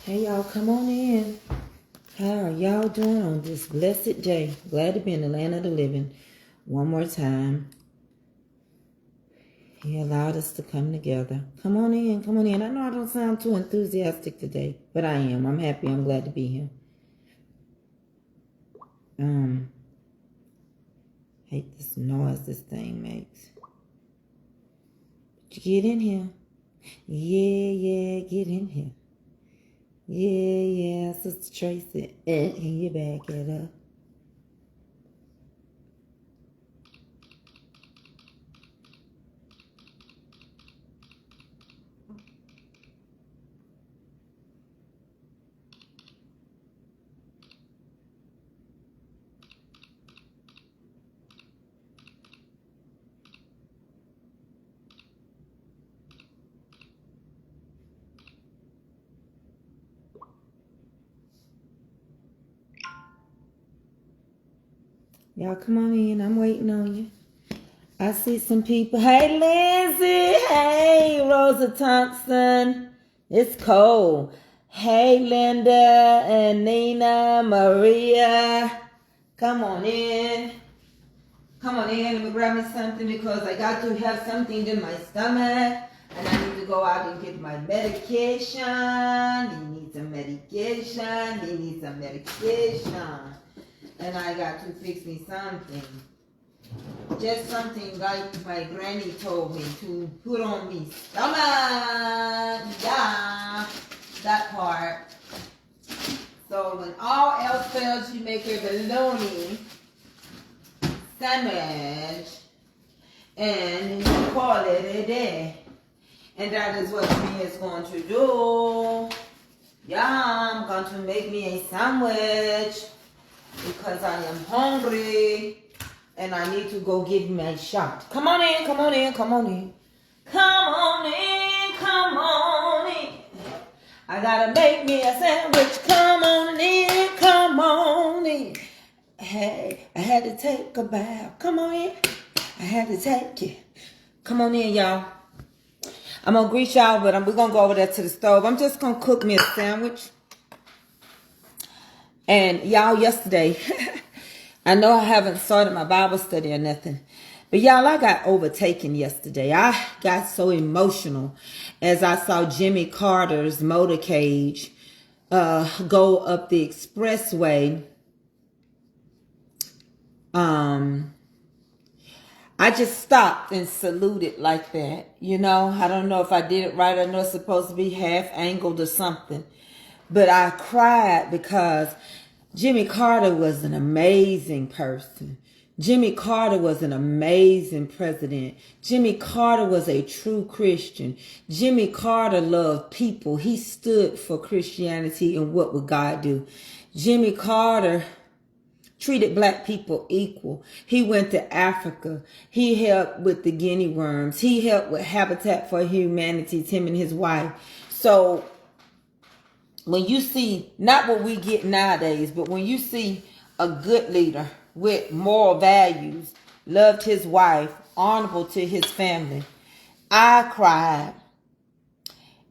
Hey y'all, come on in. How are y'all doing on this blessed day? Glad to be in the land of the living. One more time. He allowed us to come together. Come on in, come on in. I know I don't sound too enthusiastic today, but I am. I'm happy. I'm glad to be here. Hate this noise this thing makes. But you get in here. Yeah, get in here. Yeah, Sister Tracey. Can you back it up? Y'all come on in. I'm waiting on you. I see some people. Hey, Lindsay. Hey, Rosa Thompson. It's cold. Hey, Linda and Nina, Maria. Come on in. Come on in. Let me grab me something because I got to have something in my stomach. And I need to go out and get my medication. You need some medication. You need some medication. And I got to fix me something. Just something like my granny told me to put on me stomach. Yeah, that part. So when all else fails, you make a bologna sandwich and you call it a day. And that is what me is going to do. Yeah, I'm going to make me a sandwich because I am hungry. And I need to go get my shot. Come on in, come on in, come on in. Come on in, come on in. I gotta make me a sandwich. Come on in, come on in. Hey, I had to take a bath. Come on in. I had to take it. Come on in, y'all. I'm gonna greet y'all, but we're gonna go over there to the stove. I'm just gonna cook me a sandwich. And y'all, yesterday... I know I haven't started my Bible study or nothing. But y'all, I got overtaken yesterday. I got so emotional as I saw Jimmy Carter's motorcade go up the expressway. I just stopped and saluted like that. You know, I don't know if I did it right. I know it's supposed to be half angled or something. But I cried because Jimmy Carter was an amazing person. Jimmy Carter was an amazing president. Jimmy Carter was a true Christian. Jimmy Carter loved people. He stood for Christianity and what would God do. Jimmy Carter treated black people equal. He went to Africa. He helped with the guinea worms. He helped with Habitat for Humanity, him and his wife. So when you see, not what we get nowadays, but when you see a good leader with moral values, loved his wife, honorable to his family, I cried.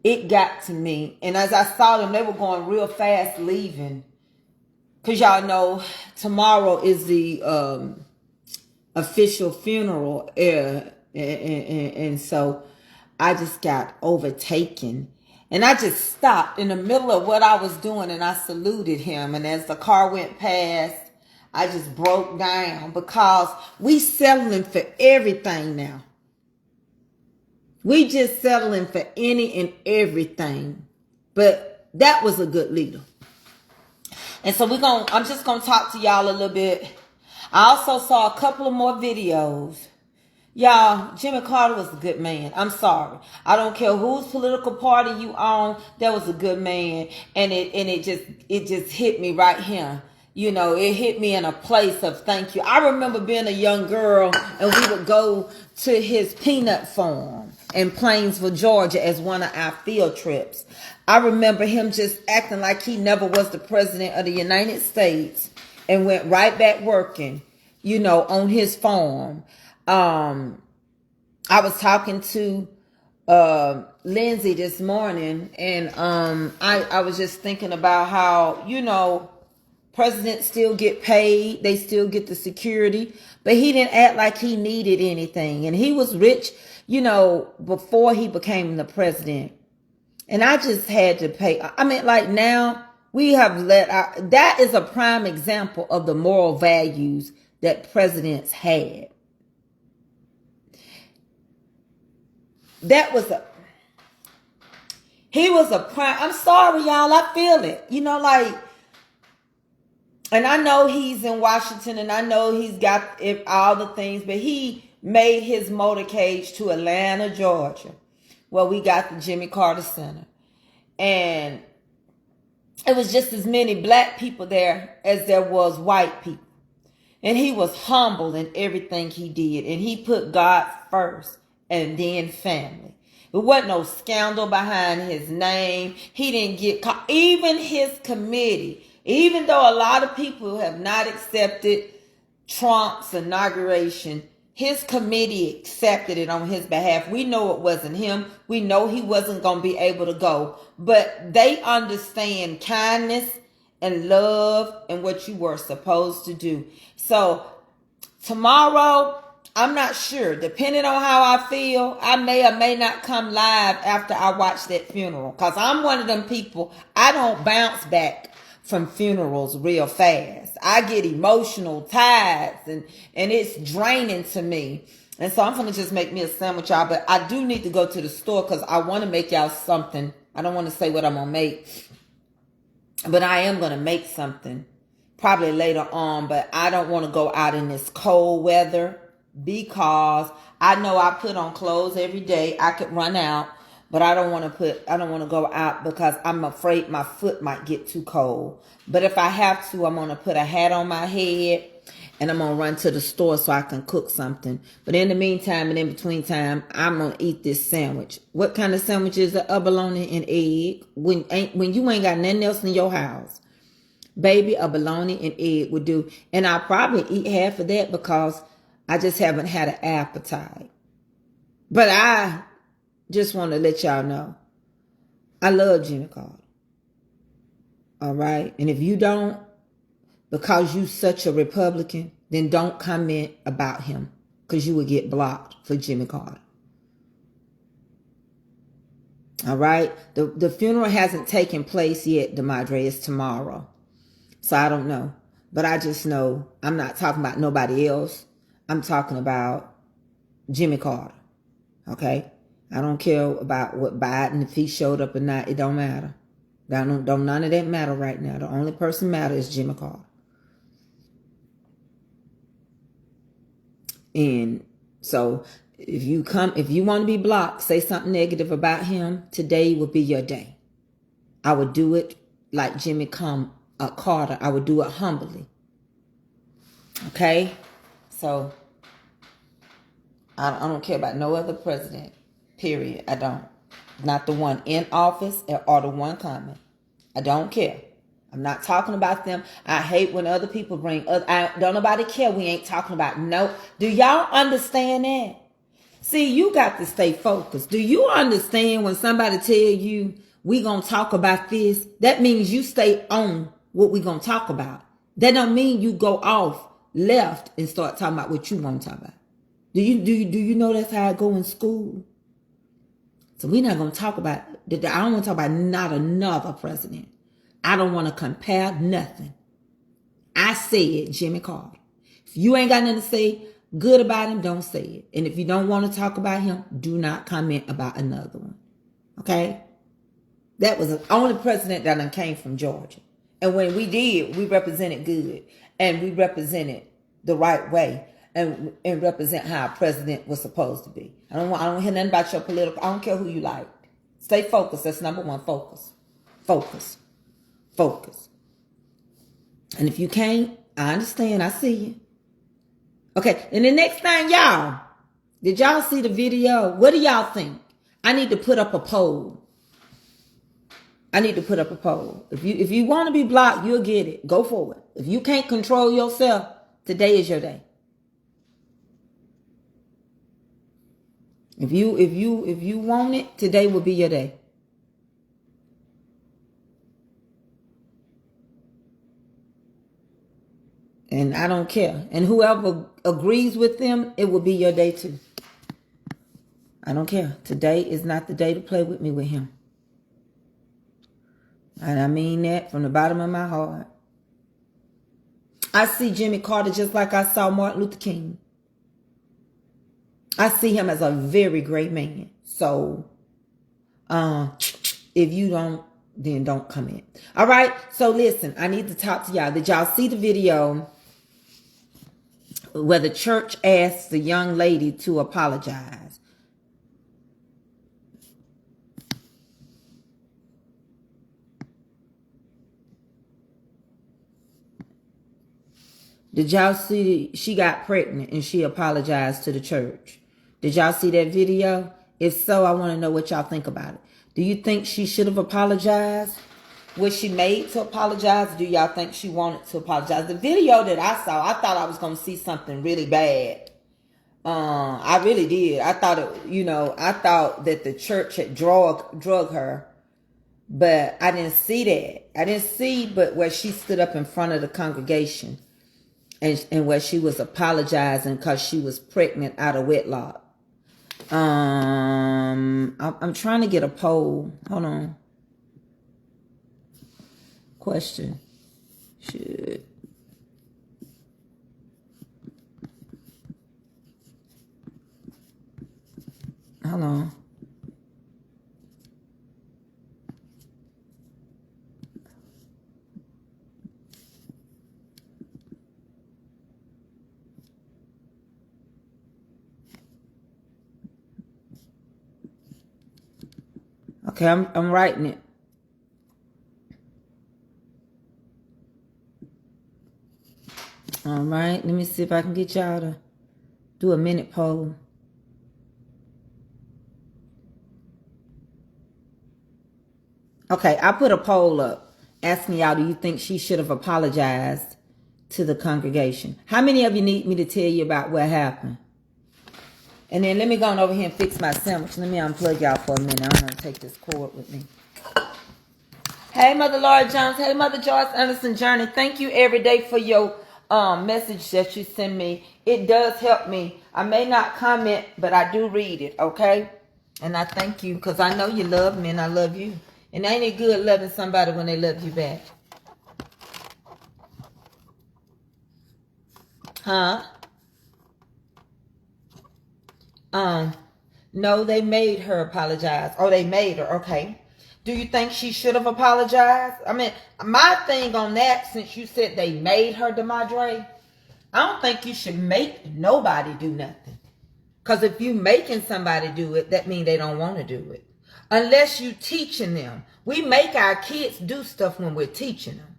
It got to me. And as I saw them, they were going real fast leaving. Because y'all know tomorrow is the official funeral. And so I just got overtaken. And I just stopped in the middle of what I was doing and I saluted him. And as the car went past, I just broke down because we settling for everything now. We just settling for any and everything. But that was a good leader. And so I'm just going to talk to y'all a little bit. I also saw a couple of more videos. Y'all, Jimmy Carter was a good man. I'm sorry. I don't care whose political party you on. That was a good man. And it just hit me right here. You know, it hit me in a place of thank you. I remember being a young girl and we would go to his peanut farm in Plainsville, Georgia as one of our field trips. I remember him just acting like he never was the president of the United States and went right back working, you know, on his farm. I was talking to Lindsay this morning, and I was just thinking about how, presidents still get paid, they still get the security, but he didn't act like he needed anything, and he was rich, before he became the president. And I just had to pay. I mean, like now we have that is a prime example of the moral values that presidents had. He was a prime. I'm sorry, y'all. I feel it. And I know he's in Washington, and I know he's got all the things, but he made his motorcade to Atlanta, Georgia, where we got the Jimmy Carter Center. And it was just as many black people there as there was white people. And he was humble in everything he did. And he put God first and then family. There wasn't no scandal behind his name. He didn't get caught. Even his committee, even though a lot of people have not accepted Trump's inauguration, his committee accepted it on his behalf. We know it wasn't him. We know he wasn't going to be able to go. But they understand kindness and love and what you were supposed to do. So tomorrow, I'm not sure. Depending on how I feel, I may or may not come live after I watch that funeral. Because I'm one of them people, I don't bounce back from funerals real fast. I get emotional, tired, and it's draining to me. And so I'm going to just make me a sandwich, y'all. But I do need to go to the store because I want to make y'all something. I don't want to say what I'm going to make. But I am going to make something probably later on. But I don't want to go out in this cold weather because I know I put on clothes every day. I could run out. But I don't want to go out because I'm afraid my foot might get too cold. But if I have to, I'm going to put a hat on my head and I'm going to run to the store so I can cook something. But in the meantime and in between time, I'm going to eat this sandwich. What kind of sandwich is it? A bologna and egg. When you ain't got nothing else in your house. Baby, a bologna and egg would do. And I'll probably eat half of that because I just haven't had an appetite. But I just want to let y'all know, I love Jimmy Carter. All right? And if you don't, because you such a Republican, then don't comment about him because you will get blocked for Jimmy Carter. All right? The funeral hasn't taken place yet, DeMadre. It's tomorrow. So I don't know. But I just know I'm not talking about nobody else. I'm talking about Jimmy Carter. Okay? I don't care about what Biden, if he showed up or not. It don't matter. Don't none of that matter right now. The only person matter is Jimmy Carter. And so if you want to be blocked, say something negative about him, today would be your day. I would do it like Jimmy Carter. I would do it humbly. Okay? So I don't care about no other president. Period. I don't. Not the one in office or the one coming. I don't care. I'm not talking about them. I hate when other people bring don't nobody care. We ain't talking about no. Do y'all understand that? See, you got to stay focused. Do you understand when somebody tell you we gonna talk about this? That means you stay on what we gonna talk about. That don't mean you go off left and start talking about what you want to talk about. Do you know that's how I go in school? So we're not going to talk about, I don't want to talk about not another president. I don't want to compare nothing. I said Jimmy Carter. If you ain't got nothing to say good about him, don't say it. And if you don't want to talk about him, do not comment about another one. Okay? That was the only president that came from Georgia. And when we did, we represented good. And we represented the right way. And represent how a president was supposed to be. I don't hear nothing about your political. I don't care who you like. Stay focused. That's number one. Focus. Focus. Focus. And if you can't, I understand. I see you. Okay. And the next thing, y'all, did y'all see the video? What do y'all think? I need to put up a poll. If you want to be blocked, you'll get it. Go for it. If you can't control yourself, today is your day. If you want it, today will be your day. And I don't care. And whoever agrees with them, it will be your day too. I don't care. Today is not the day to play with me with him. And I mean that from the bottom of my heart. I see Jimmy Carter just like I saw Martin Luther King. I see him as a very great man. So, if you don't, then don't come in. All right. So listen, I need to talk to y'all. Did y'all see the video where the church asked the young lady to apologize? Did y'all see she got pregnant and she apologized to the church? Did y'all see that video? If so, I want to know what y'all think about it. Do you think she should have apologized? Was she made to apologize? Do y'all think she wanted to apologize? The video that I saw, I thought I was going to see something really bad. I really did. I thought I thought that the church had drug her. But I didn't see that. I didn't see but where she stood up in front of the congregation and where she was apologizing because she was pregnant out of wedlock. I'm trying to get a poll. Hold on. Question. Hold on. Okay, I'm writing it. All right, let me see if I can get y'all to do a minute poll. Okay, I put a poll up asking y'all, do you think she should have apologized to the congregation? How many of you need me to tell you about what happened? And then let me go on over here and fix my sandwich. Let me unplug y'all for a minute. I'm going to take this cord with me. Hey, Mother Laura Jones. Hey, Mother Joyce Anderson Journey. Thank you every day for your message that you send me. It does help me. I may not comment, but I do read it, okay? And I thank you because I know you love me and I love you. And ain't it good loving somebody when they love you back? Huh? No, they made her apologize. Oh, they made her. Okay. Do you think she should have apologized? I mean, my thing on that, since you said they made her, DeMadre, I don't think you should make nobody do nothing. Because if you making somebody do it, that means they don't want to do it. Unless you teaching them. We make our kids do stuff when we're teaching them.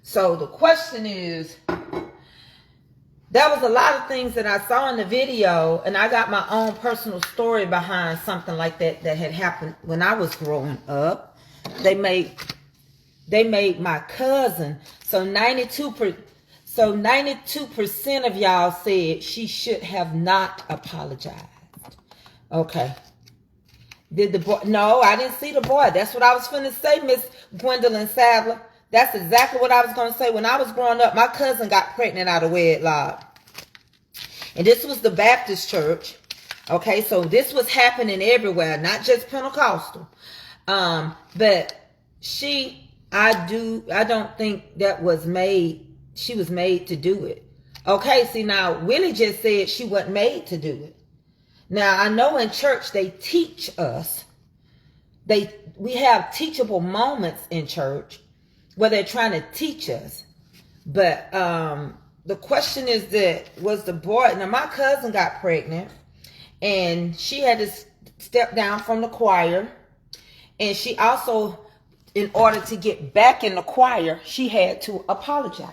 So the question is, there was a lot of things that I saw in the video, and I got my own personal story behind something like that had happened when I was growing up. They made my cousin, so 92% of y'all said she should have not apologized. Okay. Did the boy? No, I didn't see the boy. That's what I was finna say, Miss Gwendolyn Sadler. That's exactly what I was going to say. When I was growing up, my cousin got pregnant out of wedlock. And this was the Baptist church. Okay, so this was happening everywhere, not just Pentecostal. But I don't think that was made, she was made to do it. Okay, see now, Willie just said she wasn't made to do it. Now, I know in church they teach us. We have teachable moments in church where they're trying to teach us. But the question is that, was the boy, now my cousin got pregnant and she had to step down from the choir. And she also, in order to get back in the choir, she had to apologize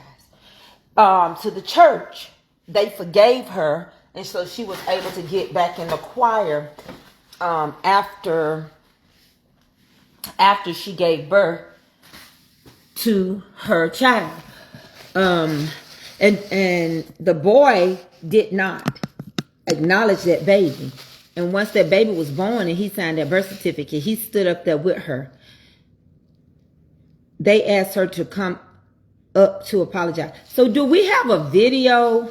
to the church. They forgave her. And so she was able to get back in the choir after she gave birth to her child. And the boy did not acknowledge that baby. And once that baby was born and he signed that birth certificate, he stood up there with her. They asked her to come up to apologize. So do we have a video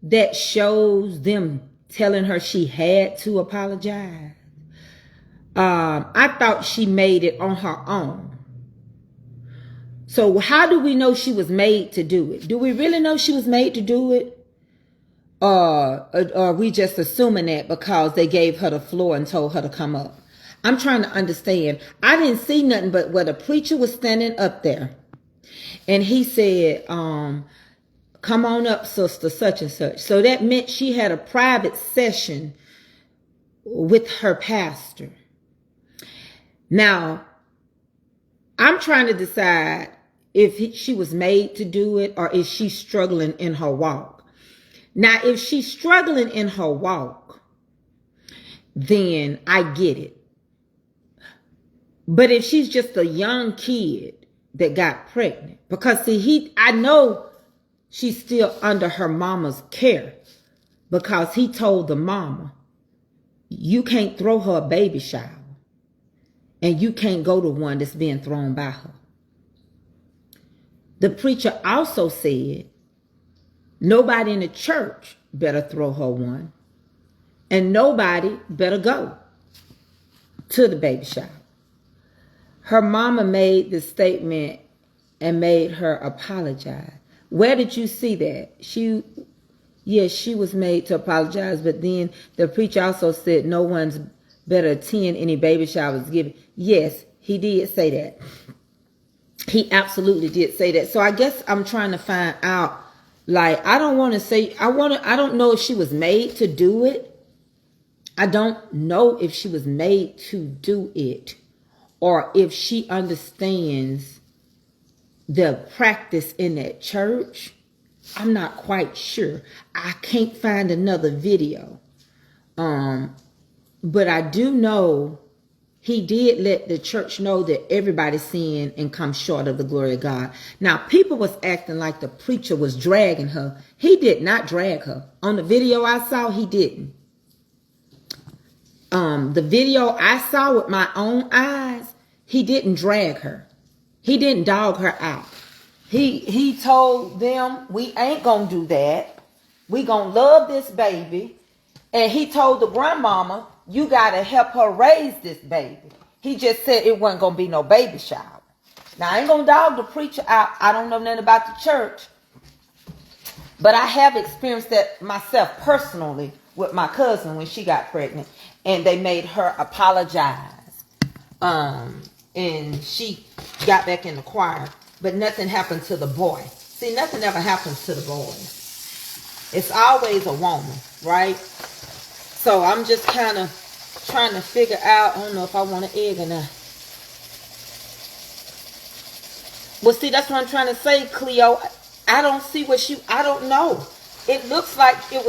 that shows them telling her she had to apologize? I thought she made it on her own. So how do we know she was made to do it? Do we really know she was made to do it? Or are we just assuming that because they gave her the floor and told her to come up? I'm trying to understand. I didn't see nothing but where the preacher was standing up there. And he said, come on up, sister, such and such. So that meant she had a private session with her pastor. Now, I'm trying to decide if she was made to do it or is she struggling in her walk. Now, if she's struggling in her walk, then I get it. But if she's just a young kid that got pregnant, because see, I know she's still under her mama's care because he told the mama, you can't throw her a baby shower and you can't go to one that's being thrown by her. The preacher also said, nobody in the church better throw her one. And nobody better go to the baby shower. Her mama made the statement and made her apologize. Where did you see that? She was made to apologize. But then the preacher also said no one's better attend any baby showers given. Yes, he did say that. He absolutely did say that. So I guess I'm trying to find out. Like, I don't want to say, I don't know if she was made to do it. I don't know if she was made to do it or if she understands the practice in that church. I'm not quite sure. I can't find another video. But I do know he did let the church know that everybody's sin and come short of the glory of God. Now, people was acting like the preacher was dragging her. He did not drag her. On the video I saw, he didn't. The video I saw with my own eyes, he didn't drag her. He didn't dog her out. He told them, we ain't gonna do that. We gonna love this baby. And he told the grandmama, you got to help her raise this baby. He just said it wasn't going to be no baby shower. Now, I ain't going to dog the preacher out. I don't know nothing about the church. But I have experienced that myself personally with my cousin when she got pregnant. And they made her apologize. And she got back in the choir. But nothing happened to the boy. See, nothing ever happens to the boy. It's always a woman, right? So I'm just kind of trying to figure out, I don't know if I want an egg or not. Well, see, that's what I'm trying to say, Cleo. I don't see I don't know. It looked like it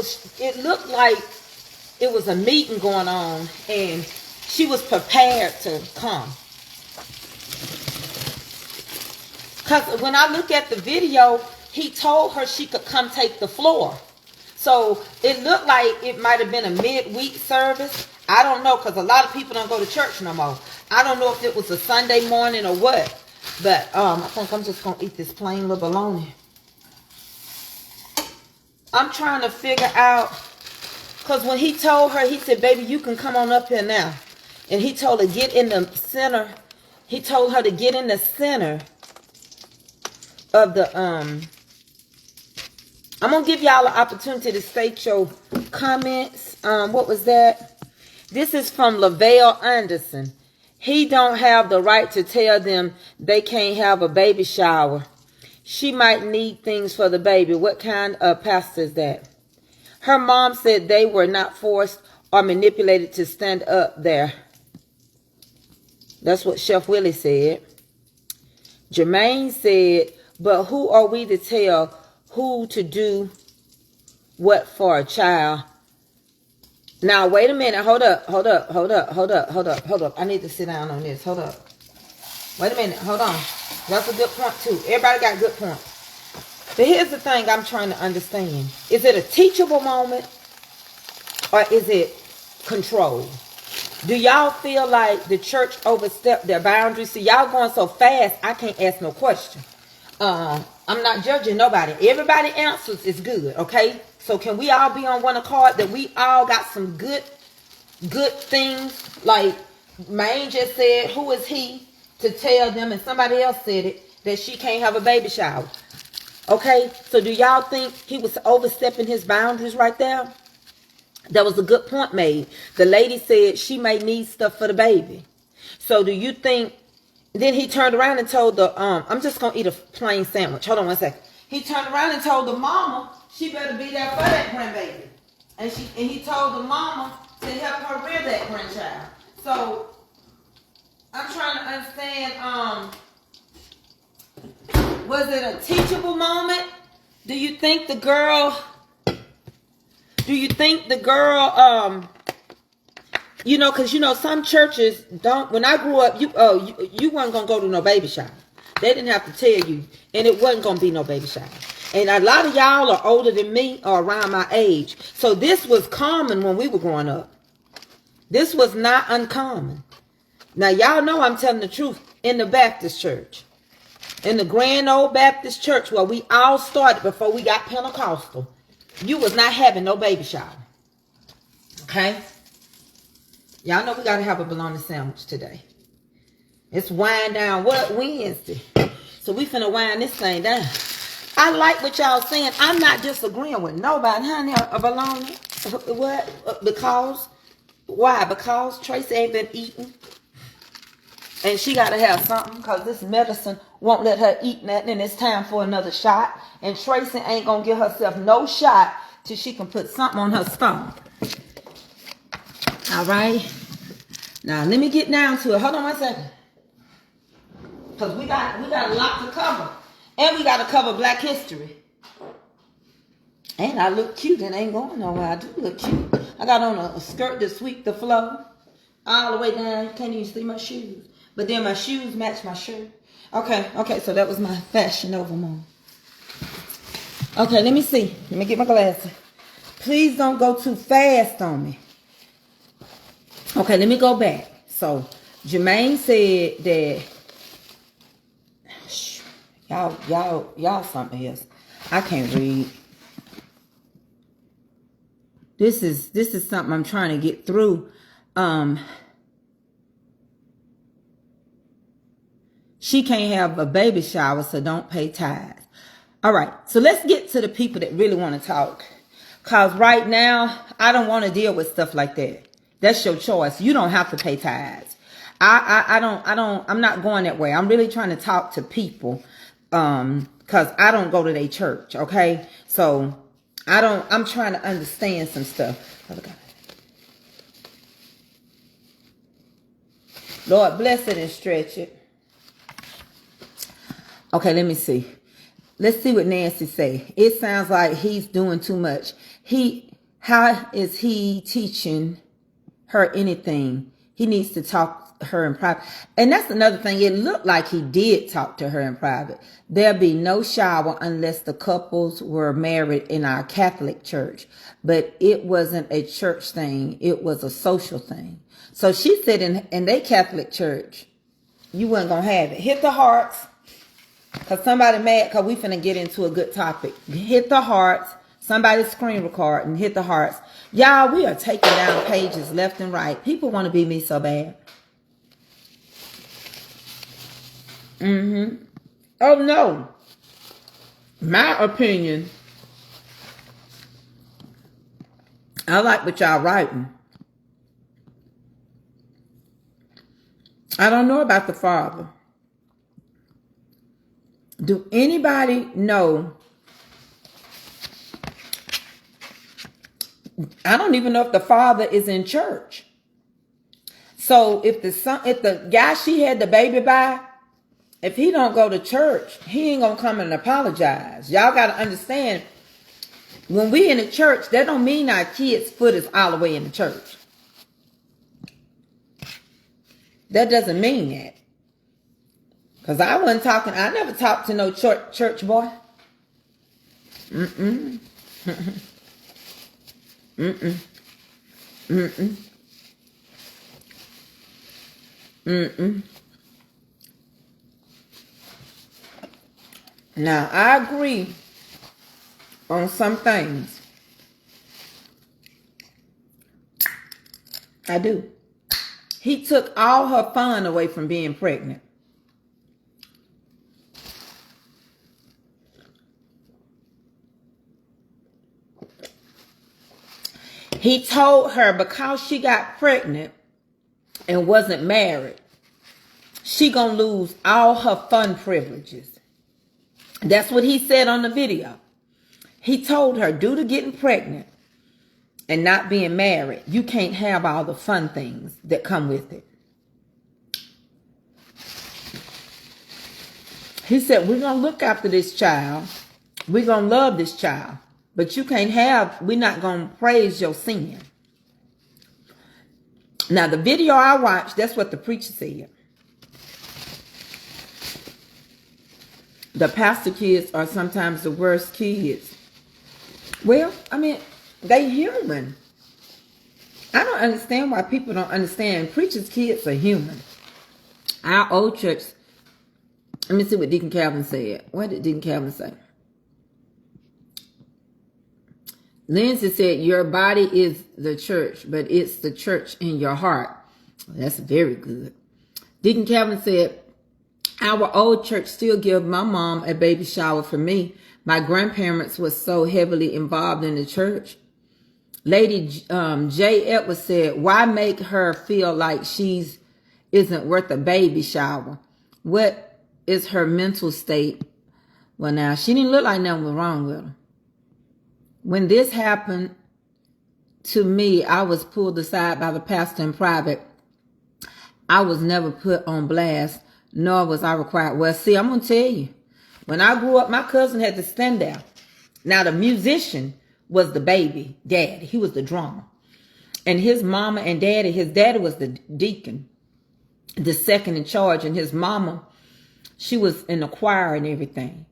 was a meeting going on and she was prepared to come. Because when I look at the video, he told her she could come take the floor. So it looked like it might have been a midweek service. I don't know, because a lot of people don't go to church no more. I don't know if it was a Sunday morning or what. But I think I'm just going to eat this plain little bologna. I'm trying to figure out, because when he told her, he said, baby, you can come on up here now. And he told her get in the center. He told her to get in the center of the I'm going to give y'all an opportunity to state your comments. What was that? This is from Lavelle Anderson. He don't have the right to tell them they can't have a baby shower. She might need things for the baby. What kind of pastor is that? Her mom said they were not forced or manipulated to stand up there. That's what Chef Willie said. Jermaine said, but who are we to tell who to do what for a child? Now, wait a minute. Hold up. I need to sit down on this. Hold up. Wait a minute. Hold on. That's a good point, too. Everybody got good points. But here's the thing I'm trying to understand. Is it a teachable moment? Or is it control. Do y'all feel like the church overstepped their boundaries? See, y'all going so fast, I can't ask no question. I'm not judging nobody. Everybody answers is good, okay? So can we all be on one accord that we all got some good things? Like Maine just said, who is he to tell them, and somebody else said it, that she can't have a baby shower. Okay, so do y'all think he was overstepping his boundaries right there? That was a good point made. The lady said she may need stuff for the baby. So do you think, then he turned around and told the, I'm just going to eat a plain sandwich. Hold on one second. He turned around and told the mama she better be there for that grandbaby. And he told the mama to help her rear that grandchild. So I'm trying to understand, was it a teachable moment? Do you think the girl, you know, because, you know, some churches don't, when I grew up, you weren't going to go to no baby shower. They didn't have to tell you, and it wasn't going to be no baby shower. And a lot of y'all are older than me or around my age. So this was common when we were growing up. This was not uncommon. Now, y'all know I'm telling the truth. In the Baptist church, in the grand old Baptist church where we all started before we got Pentecostal, you was not having no baby shower. Okay? Y'all know we got to have a bologna sandwich today. It's Whine-down Wednesday. So we finna wind this thing down. I like what y'all saying. I'm not disagreeing with nobody. Honey, a bologna. What? Because? Why? Because Tracey ain't been eating. And she got to have something because this medicine won't let her eat nothing. And it's time for another shot. And Tracey ain't going to give herself no shot till she can put something on her stomach. All right. Now, let me get down to it. Hold on one second. Because we got a lot to cover. And we got to cover Black history. And I look cute and ain't going nowhere. I do look cute. I got on a skirt to sweep the floor. All the way down. You can't even see my shoes. But then my shoes match my shirt. Okay, so that was my Fashion Over moment. Okay, let me see. Let me get my glasses. Please don't go too fast on me. Okay, let me go back. So, Jermaine said that y'all something else. I can't read. This is something I'm trying to get through. She can't have a baby shower, so don't pay tithes. All right, so let's get to the people that really want to talk. Because right now, I don't want to deal with stuff like that. That's your choice. You don't have to pay tithes. I'm not going that way. I'm really trying to talk to people. Because I don't go to their church, okay? So, I'm trying to understand some stuff. Lord, bless it and stretch it. Okay, let me see. Let's see what Nancy say. It sounds like he's doing too much. How is he teaching her anything? He needs to talk to her in private. And that's another thing. It looked like he did talk to her in private. There'll be no shower unless the couples were married in our Catholic church. But it wasn't a church thing. It was a social thing. So she said in their Catholic church, you weren't going to have it. Hit the hearts. Because somebody mad because we finna get into a good topic. Hit the hearts. Somebody screen record and hit the hearts. Y'all, we are taking down pages left and right. People want to be me so bad. Oh, no. My opinion. I like what y'all writing. I don't know about the father. Do anybody know? I don't even know if the father is in church. So if the guy she had the baby by, if he don't go to church, he ain't gonna come and apologize. Y'all gotta understand, when we in the church, that don't mean our kids' foot is all the way in the church. That doesn't mean that. Because I never talked to no church boy. Now, I agree on some things. I do. He took all her fun away from being pregnant. He told her because she got pregnant and wasn't married, she gonna lose all her fun privileges. That's what he said on the video. He told her, due to getting pregnant and not being married, you can't have all the fun things that come with it. He said, we're gonna look after this child. We're gonna love this child. But you can't have, we're not gonna praise your sin. Now, the video I watched, that's what the preacher said. The pastor kids are sometimes the worst kids. Well, I mean, they human. I don't understand why people don't understand. Preachers' kids are human. Our old church, let me see what Deacon Calvin said. What did Deacon Calvin say? Lindsay said, your body is the church, but it's the church in your heart. That's very good. Deacon Calvin said, our old church still give my mom a baby shower for me. My grandparents were so heavily involved in the church. Lady J. Edwards said, why make her feel like she's isn't worth a baby shower? What is her mental state? Well, now, she didn't look like nothing was wrong with her. When this happened to me, I was pulled aside by the pastor in private. I was never put on blast, nor was I required. Well, see, I'm going to tell you. When I grew up, my cousin had to stand there. Now, the musician was the baby daddy. He was the drummer. And his mama and daddy, his daddy was the deacon, the second in charge. And his mama, she was in the choir and everything.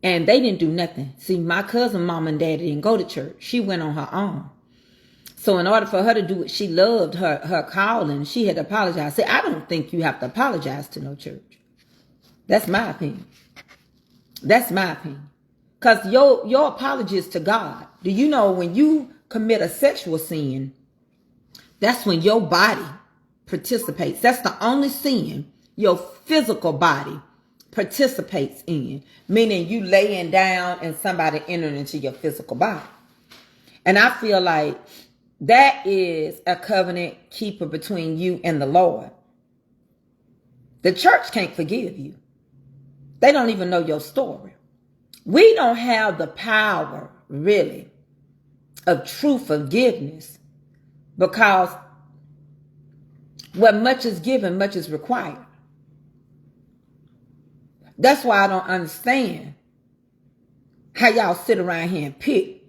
And they didn't do nothing. See, my cousin, mama and daddy didn't go to church. She went on her own. So in order for her to do what she loved, her calling, she had to apologize. See, I don't think you have to apologize to no church. That's my opinion. That's my opinion. Because your apology is to God. Do you know when you commit a sexual sin, that's when your body participates. That's the only sin your physical body participates in, meaning you laying down and somebody entering into your physical body. And I feel like that is a covenant keeper between you and the Lord. The church can't forgive you. They don't even know your story. We don't have the power, really, of true forgiveness, because what much is given, much is required. That's why I don't understand how y'all sit around here and pick.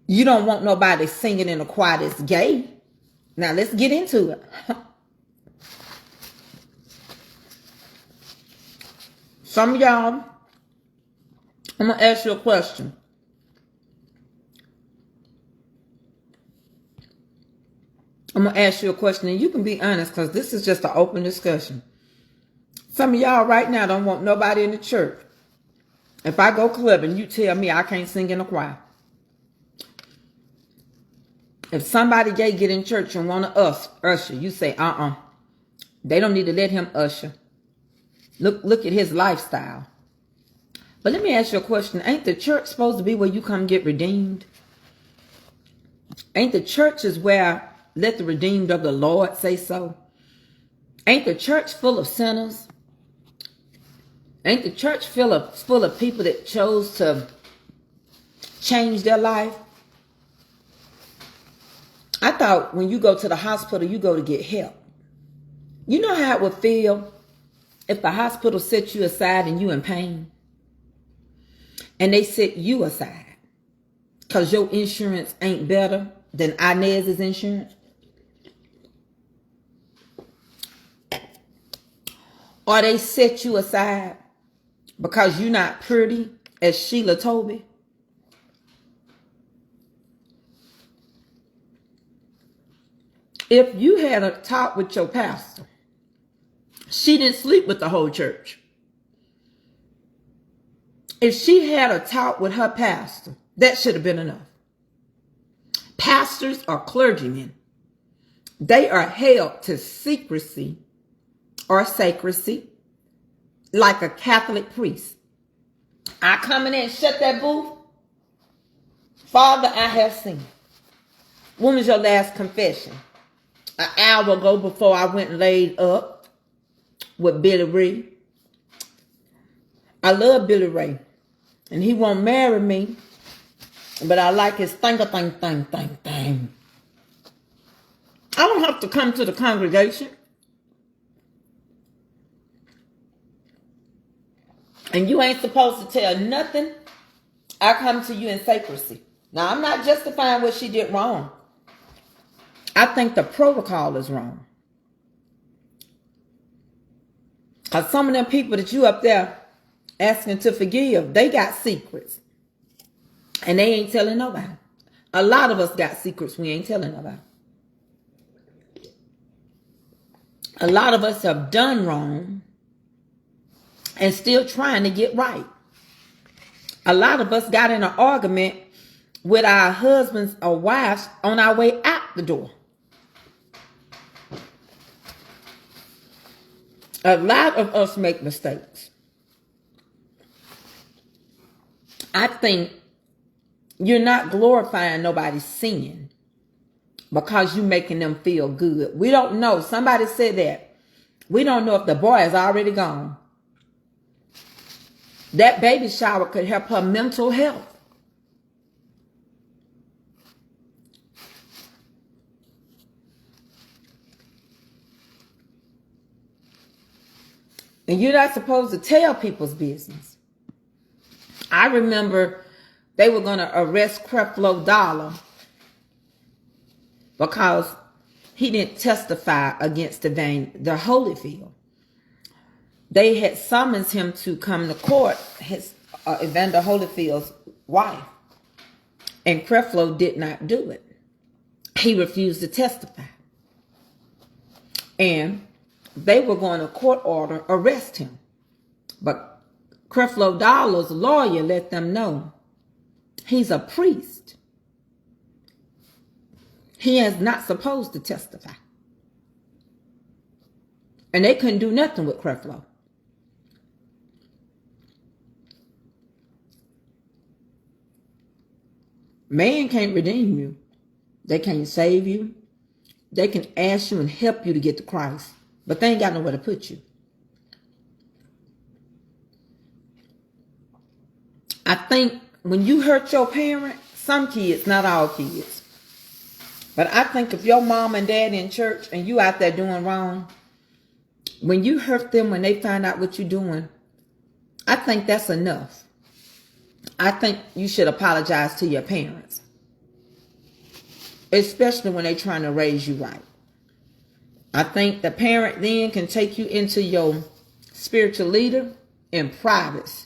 You don't want nobody singing in a choir that's gay. Now let's get into it. Some of y'all, I'm going to ask you a question. I'm going to ask you a question, and you can be honest, because this is just an open discussion. Some of y'all right now don't want nobody in the church. If I go clubbing, you tell me I can't sing in a choir. If somebody gay get in church and want to usher, you say, they don't need to let him usher. Look at his lifestyle. But let me ask you a question. Ain't the church supposed to be where you come get redeemed? Ain't the church is where let the redeemed of the Lord say so? Ain't the church full of sinners? Ain't the church full of people that chose to change their life? I thought when you go to the hospital, you go to get help. You know how it would feel if the hospital set you aside and you in pain? And they set you aside because your insurance ain't better than Inez's insurance? Or they set you aside because you're not pretty as Sheila Toby? If you had a talk with your pastor She didn't sleep with the whole church. If she had a talk with her pastor, that should have been enough. Pastors are clergymen. They are held to secrecy or sacrecy like a Catholic priest. I come in there and shut that booth. Father, I have sinned. When was your last confession? An hour ago before I went and laid up with Billy Ray. I love Billy Ray. And he won't marry me. But I like his thing. I don't have to come to the congregation. And you ain't supposed to tell nothing. I come to you in secrecy. Now, I'm not justifying what she did wrong. I think the protocol is wrong. Because some of them people that you up there asking to forgive, they got secrets. And they ain't telling nobody. A lot of us got secrets we ain't telling nobody. A lot of us have done wrong and still trying to get right. A lot of us got in an argument with our husbands or wives on our way out the door. A lot of us make mistakes. I think you're not glorifying nobody's sin because you're making them feel good. We don't know. Somebody said that. We don't know if the boy is already gone. That baby shower could help her mental health. And you're not supposed to tell people's business. I remember they were going to arrest Creflo Dollar because he didn't testify against the Holyfield. They had summoned him to come to court, Evander Holyfield's wife. And Creflo did not do it. He refused to testify. And they were going to court order arrest him. But Creflo Dollar's lawyer let them know he's a priest. He is not supposed to testify. And they couldn't do nothing with Creflo. Man can't redeem you. They can't save you. They can ask you and help you to get to Christ. But they ain't got nowhere to put you. I think when you hurt your parent, some kids, not all kids, but I think if your mom and dad in church and you out there doing wrong, when you hurt them, when they find out what you're doing, I think that's enough. I think you should apologize to your parents. Especially when they're trying to raise you right. I think the parent then can take you into your spiritual leader in privacy.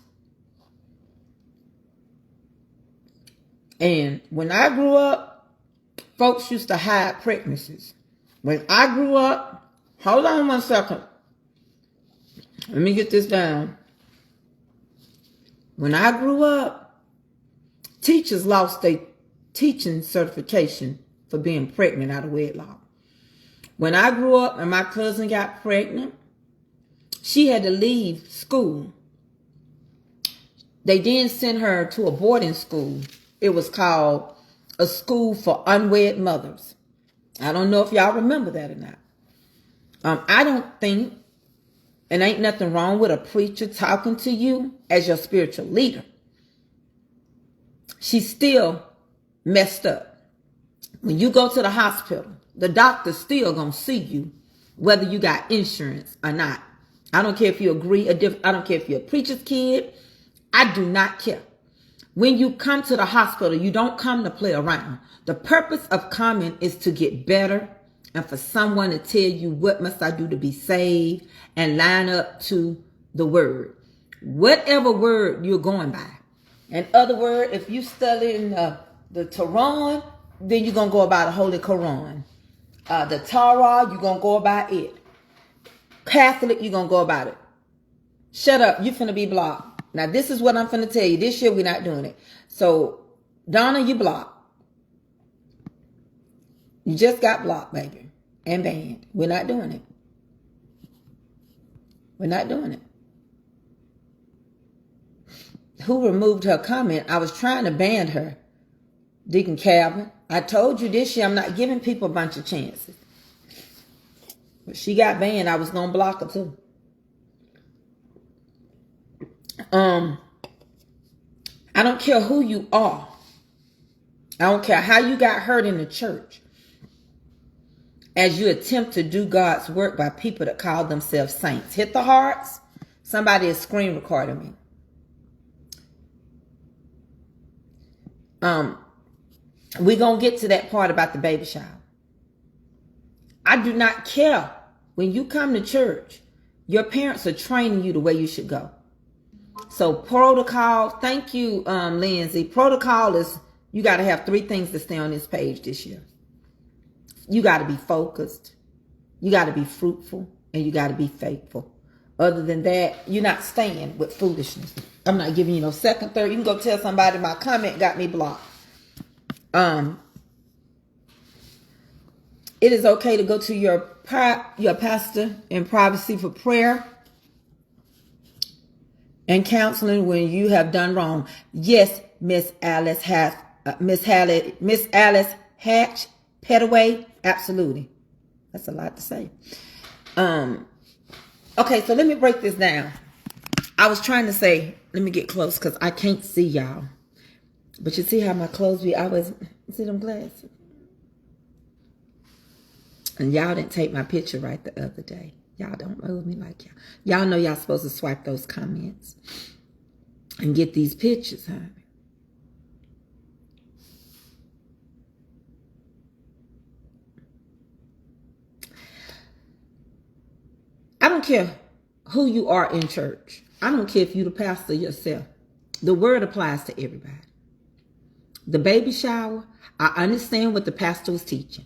And when I grew up, folks used to hide pregnancies. When I grew up, hold on one second. Let me get this down. When I grew up, teachers lost their teaching certification for being pregnant out of wedlock. When I grew up and my cousin got pregnant, she had to leave school. They then sent her to a boarding school. It was called a school for unwed mothers. I don't know if y'all remember that or not. I don't think, and ain't nothing wrong with a preacher talking to you as your spiritual leader. She still messed up. When you go to the hospital, the doctor's still going to see you whether you got insurance or not. I don't care if you agree. I don't care if you're a preacher's kid. I do not care. When you come to the hospital, you don't come to play around. The purpose of coming is to get better and for someone to tell you what must I do to be saved and line up to the word. Whatever word you're going by. In other words, if you studying the Quran, then you're going to go about the Holy Quran. The Torah, you're going to go about it. Catholic, you're going to go about it. Shut up. You finna be blocked. Now, this is what I'm finna tell you. This year, we're not doing it. So, Donna, you blocked. You just got blocked, baby. And banned. We're not doing it. We're not doing it. Who removed her comment? I was trying to ban her. Deacon Calvin. I told you this year I'm not giving people a bunch of chances. But she got banned. I was going to block her too. I don't care who you are. I don't care how you got hurt in the church. As you attempt to do God's work by people that call themselves saints. Hit the hearts. Somebody is screen recording me. We're going to get to that part about the baby shower. I do not care. When you come to church, your parents are training you the way you should go. So protocol, thank you, Lindsay. Protocol is, you got to have 3 things to stay on this page this year. You got to be focused. You got to be fruitful. And you got to be faithful. Other than that, you're not staying with foolishness. I'm not giving you no second, third. You can go tell somebody my comment got me blocked. It is okay to go to your pastor in privacy for prayer and counseling when you have done wrong. Yes, Miss Alice Hatch Petaway. Absolutely. That's a lot to say. Okay, so let me break this down. I was trying to say, let me get close because I can't see y'all. But you see how my clothes be always, see them glasses? And y'all didn't take my picture right the other day. Y'all don't move me like y'all. Y'all know y'all supposed to swipe those comments and get these pictures, huh? I don't care who you are in church. I don't care if you're the pastor yourself. The word applies to everybody. The baby shower, I understand what the pastor was teaching.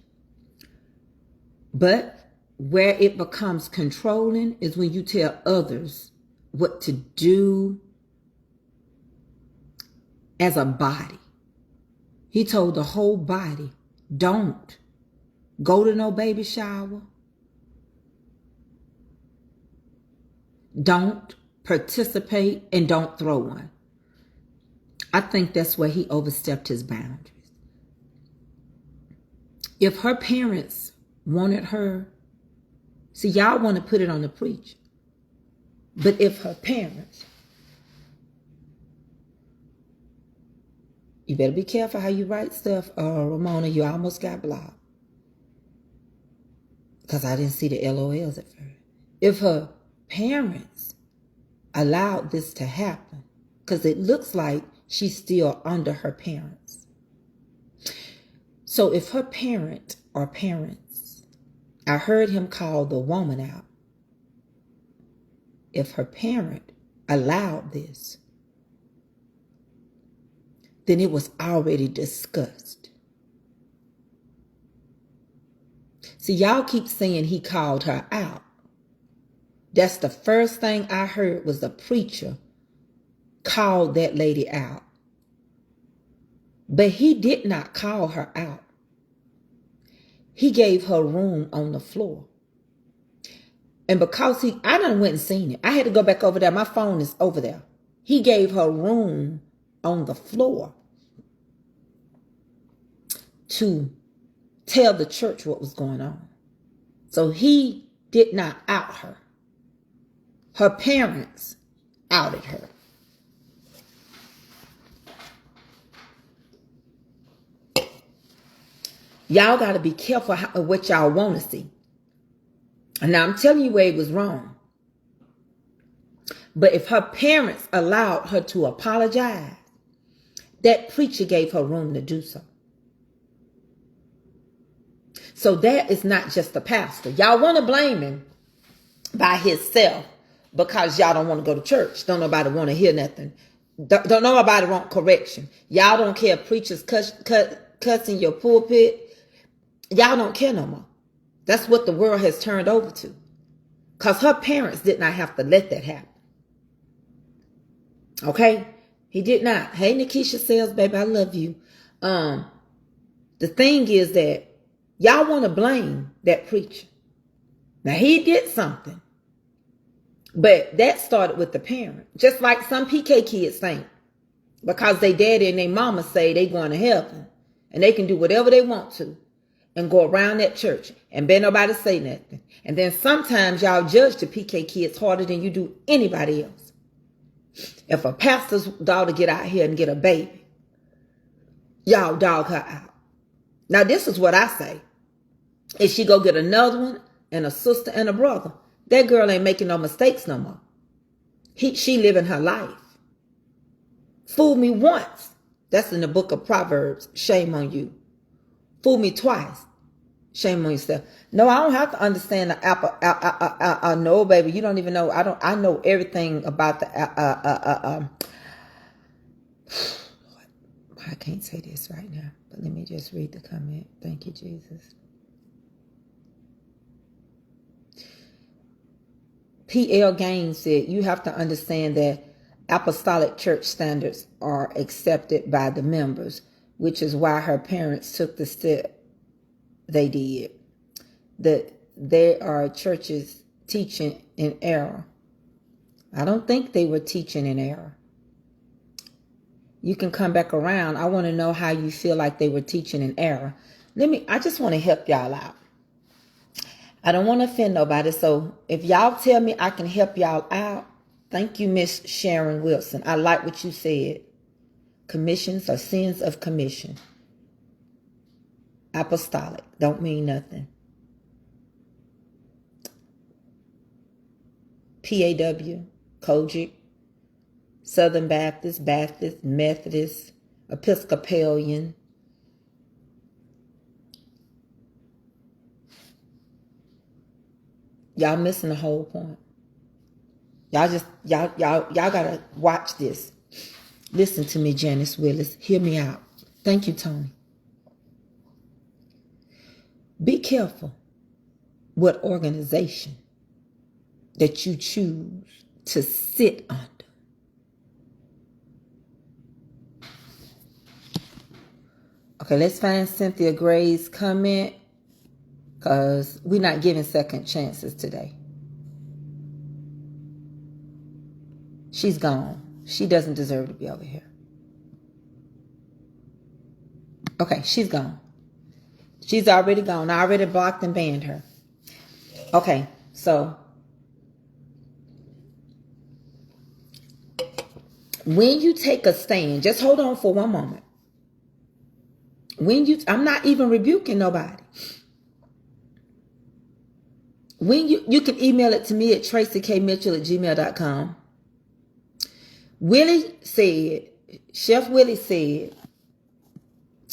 But where it becomes controlling is when you tell others what to do as a body. He told the whole body, don't go to no baby shower. Don't participate and don't throw one. I think that's where he overstepped his boundaries. If her parents wanted her, see, y'all want to put it on the preacher. But if her parents, you better be careful how you write stuff, Ramona, you almost got blocked. Because I didn't see the LOLs at first. If her parents allowed this to happen, because it looks like she's still under her parents. So if her parent or parents, I heard him call the woman out. If her parent allowed this, then it was already discussed. See, y'all keep saying he called her out. That's the first thing I heard was the preacher called that lady out. But he did not call her out. He gave her room on the floor. And because I done went and seen it. I had to go back over there. My phone is over there. He gave her room on the floor to tell the church what was going on. So he did not out her. Her parents outed her. Y'all got to be careful what y'all want to see. And now I'm telling you where it was wrong. But if her parents allowed her to apologize, that preacher gave her room to do so. So that is not just the pastor. Y'all want to blame him by himself because y'all don't want to go to church. Don't nobody want to hear nothing. Don't nobody want correction. Y'all don't care if preachers cussing your pulpit. Y'all don't care no more. That's what the world has turned over to. Because her parents did not have to let that happen. Okay? He did not. Hey, Nikisha Sales, baby, I love you. The thing is that y'all want to blame that preacher. Now, he did something. But that started with the parent. Just like some PK kids think. Because they daddy and they mama say they going to heaven. And they can do whatever they want to. And go around that church. And better nobody say nothing. And then sometimes y'all judge the PK kids harder than you do anybody else. If a pastor's daughter get out here and get a baby, y'all dog her out. Now this is what I say. If she go get another one and a sister and a brother, that girl ain't making no mistakes no more. She living her life. Fool me once. That's in the book of Proverbs. Shame on you. Fool me twice. Shame on yourself. No, I don't have to understand the apple. I know, baby. You don't even know. I know everything about the. I can't say this right now, but let me just read the comment. Thank you, Jesus. P.L. Gaines said, you have to understand that apostolic church standards are accepted by the members, which is why her parents took the step they did. That there are churches teaching in error. I don't think they were teaching in error. You can come back around. I want to know how you feel like they were teaching in error. I just want to help y'all out. I don't want to offend nobody. So if y'all tell me I can help y'all out, thank you, Miss Sharon Wilson. I like what you said. Commissions are sins of commission. Apostolic don't mean nothing. PAW, Kojic, Southern Baptist, Baptist, Methodist, Episcopalian. Y'all missing the whole point. Y'all gotta watch this. Listen to me, Janice Willis. Hear me out. Thank you, Tony. Be careful what organization that you choose to sit under. Okay, let's find Cynthia Gray's comment, because we're not giving second chances today. She's gone. She doesn't deserve to be over here. Okay, she's gone. She's already gone. I already blocked and banned her. Okay, so when you take a stand, just hold on for one moment. I'm not even rebuking nobody. When you can email it to me at tracyKmitchell@gmail.com. Chef Willie said,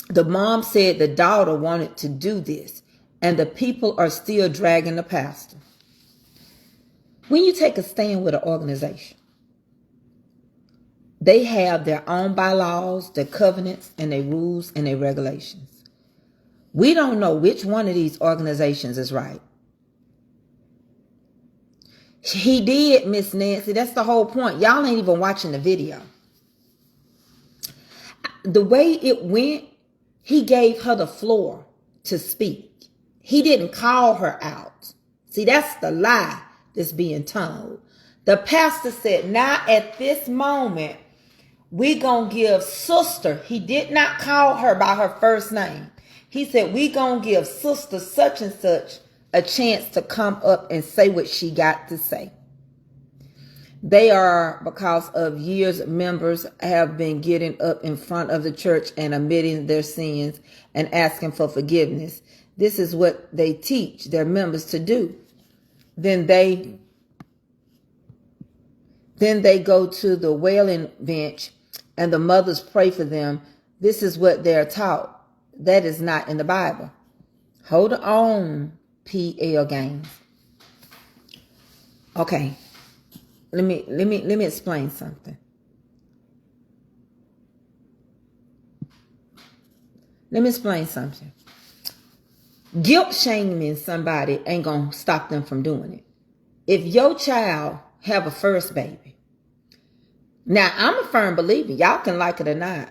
the mom said the daughter wanted to do this, and the people are still dragging the pastor. When you take a stand with an organization, they have their own bylaws, their covenants, and their rules and their regulations. We don't know which one of these organizations is right. He did, Miss Nancy. That's the whole point. Y'all ain't even watching the video. The way it went, he gave her the floor to speak. He didn't call her out. See, that's the lie that's being told. The pastor said, now at this moment, we gonna give sister, he did not call her by her first name. He said, we gonna give sister such and such a chance to come up and say what she got to say. They are, because of years, members have been getting up in front of the church and admitting their sins and asking for forgiveness. This is what they teach their members to do. Then they go to the wailing bench and the mothers pray for them. This is what they're taught. That is not in the Bible. Hold on, P.L. Gaines. Okay. Let me explain something. Let me explain something. Guilt shaming somebody ain't gonna stop them from doing it. if your child have a first baby, now I'm a firm believer, y'all can like it or not.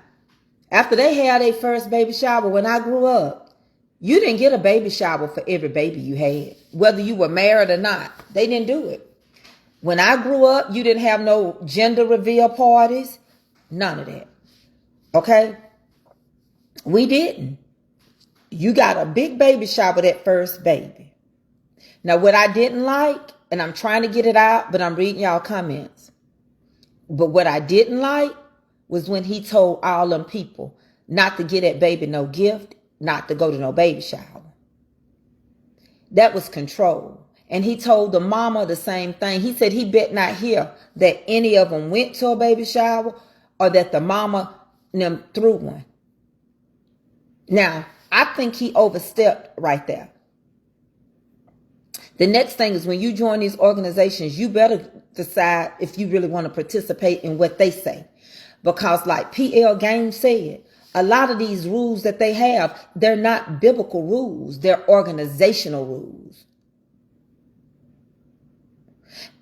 After they had their first baby shower, when I grew up, you didn't get a baby shower for every baby you had, whether you were married or not. They didn't do it. When I grew up, you didn't have no gender reveal parties, none of that. Okay? We didn't. You got a big baby shower that first baby. Now, what I didn't like, and I'm trying to get it out, but I'm reading y'all comments. But what I didn't like was when he told all them people not to get that baby no gift, not to go to no baby shower. That was control. And he told the mama the same thing. He said he bet not hear that any of them went to a baby shower or that the mama them threw one. Now, I think he overstepped right there. The next thing is when you join these organizations, you better decide if you really want to participate in what they say. Because like P.L. Gaines said, a lot of these rules that they have, they're not biblical rules. They're organizational rules.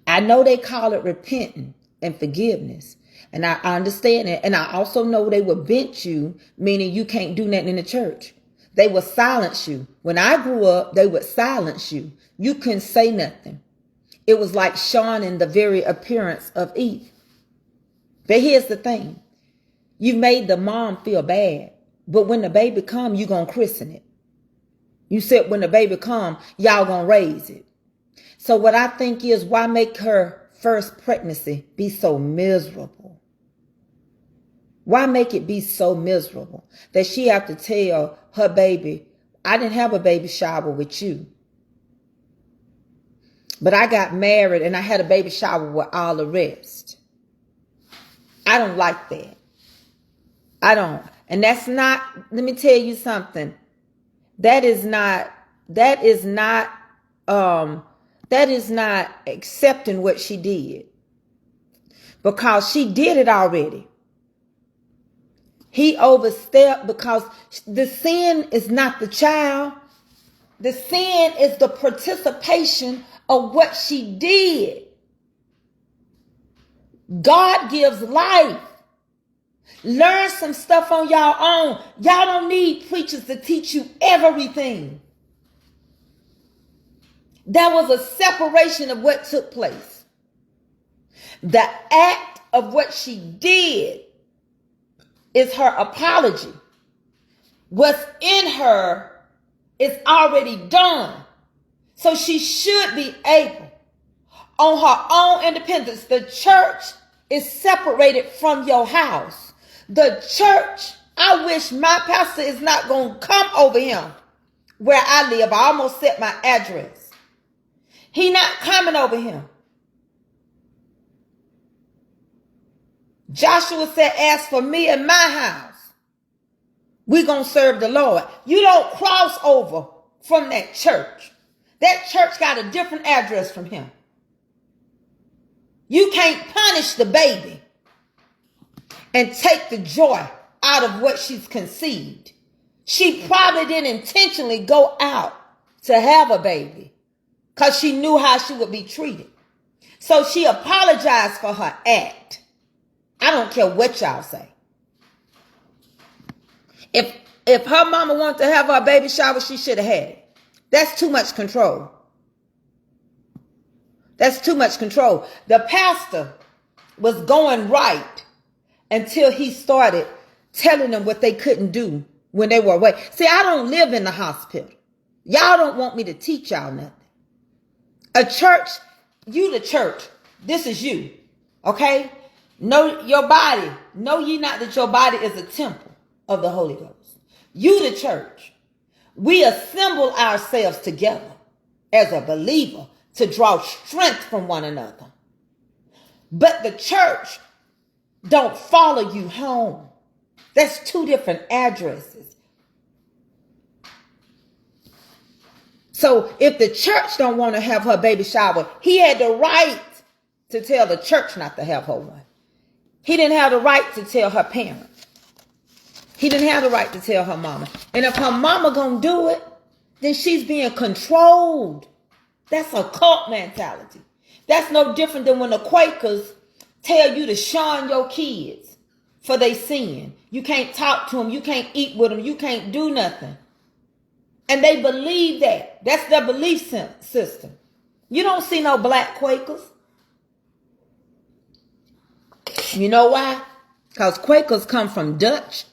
I know they call it repenting and forgiveness. And I understand it. And I also know they will bench you, meaning you can't do nothing in the church. They will silence you. When I grew up, they would silence you. You couldn't say nothing. It was like shunning the very appearance of Eve. But here's the thing. You made the mom feel bad. But when the baby come, you going to christen it. You said when the baby come, y'all going to raise it. So what I think is, why make her first pregnancy be so miserable? Why make it be so miserable that she have to tell her baby, I didn't have a baby shower with you, but I got married and I had a baby shower with all the rest. I don't like that. I don't. And that's not, let me tell you something. That is not accepting what she did, because she did it already. He overstepped because the sin is not the child. The sin is the participation of what she did. God gives life. Learn some stuff on y'all own. Y'all don't need preachers to teach you everything. There was a separation of what took place. The act of what she did is her apology. What's in her is already done. So she should be able, on her own independence. The church is separated from your house. The church, I wish my pastor is not going to come over here where I live. I almost set my address. He not coming over here. Joshua said, as for me and my house, we going to serve the Lord. You don't cross over from that church. That church got a different address from him. You can't punish the baby and take the joy out of what she's conceived. She probably didn't intentionally go out to have a baby because she knew how she would be treated. So she apologized for her act. I don't care what y'all say. If her mama wanted to have her baby shower, she should have had it. That's too much control. That's too much control. The pastor was going right until he started telling them what they couldn't do when they were away. See, I don't live in the hospital. Y'all don't want me to teach y'all nothing. A church, you the church. This is you. Okay? Know your body. Know ye not that your body is a temple of the Holy Ghost. You the church. We assemble ourselves together as a believer to draw strength from one another. But the church don't follow you home. That's two different addresses. So if the church don't want to have her baby shower, he had the right to tell the church not to have her one. He didn't have the right to tell her parents. He didn't have the right to tell her mama. And if her mama gonna do it, then she's being controlled. That's a cult mentality. That's no different than when the Quakers tell you to shun your kids for they sin. You can't talk to them. You can't eat with them. You can't do nothing. And they believe that. That's their belief system. You don't see no black Quakers. You know why? Because Quakers come from Dutch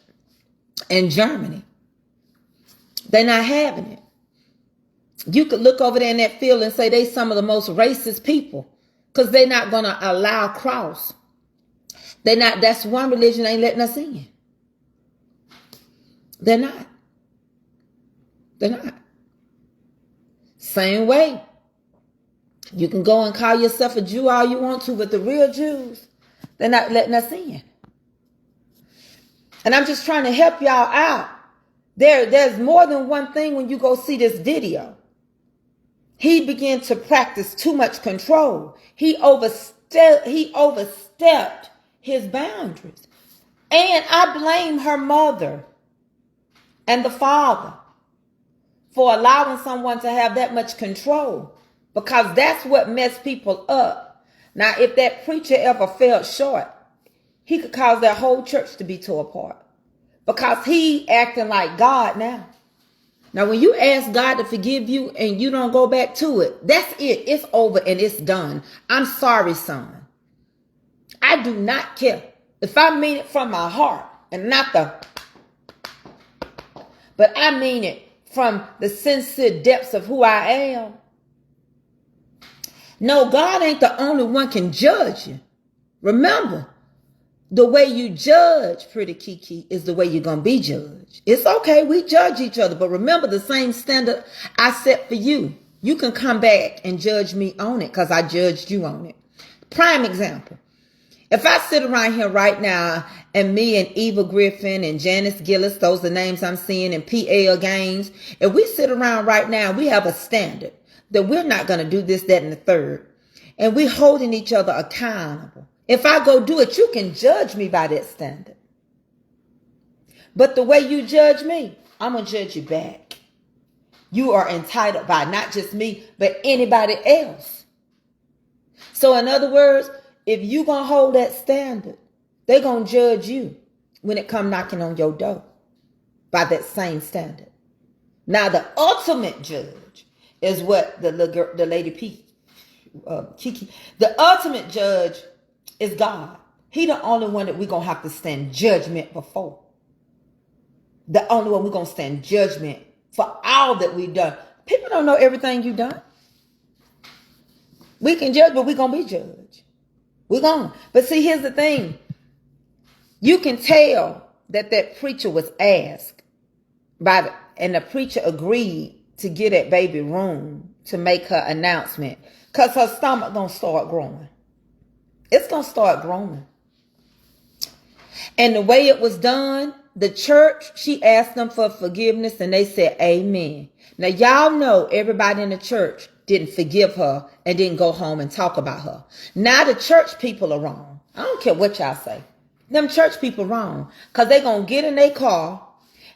and Germany. They're not having it. You could look over there in that field and say they some of the most racist people because they're not going to allow cross. They're not. That's one religion ain't letting us in. They're not. They're not. Same way. You can go and call yourself a Jew all you want to, but the real Jews, they're not letting us in. And I'm just trying to help y'all out. There's more than one thing when you go see this video. He began to practice too much control. He overstepped his boundaries. And I blame her mother and the father for allowing someone to have that much control, because that's what messed people up. Now, if that preacher ever fell short, he could cause that whole church to be torn apart, because he acting like God now. Now, when you ask God to forgive you and you don't go back to it, that's it. It's over and it's done. I'm sorry, son. I do not care. If I mean it from my heart and not but I mean it from the sincere depths of who I am. No, God ain't the only one can judge you. Remember, the way you judge, pretty Kiki, is the way you're going to be judged. It's okay, we judge each other, but remember the same standard I set for you. You can come back and judge me on it because I judged you on it. Prime example. If I sit around here right now and me and Eva Griffin and Janice Gillis, those are the names I'm seeing, and P.L. Gaines, if we sit around right now, we have a standard that we're not going to do this, that, and the third. And we're holding each other accountable. If I go do it, you can judge me by that standard. But the way you judge me, I'm going to judge you back. You are entitled by not just me, but anybody else. So in other words, if you're going to hold that standard, they're going to judge you when it come knocking on your door by that same standard. Now, the ultimate judge is what the lady Kiki, the ultimate judge is God. He the only one that we're going to have to stand judgment before. The only one we're going to stand judgment for all that we've done. People don't know everything you've done. We can judge, but we're going to be judged. We're going. But see, here's the thing. You can tell that preacher was asked and the preacher agreed to get that baby room to make her announcement, because her stomach going to start growing. It's going to start growing. And the way it was done, the church, she asked them for forgiveness and they said, amen. Now, y'all know everybody in the church didn't forgive her and didn't go home and talk about her. Now the church people are wrong. I don't care what y'all say. Them church people wrong, because they going to get in their car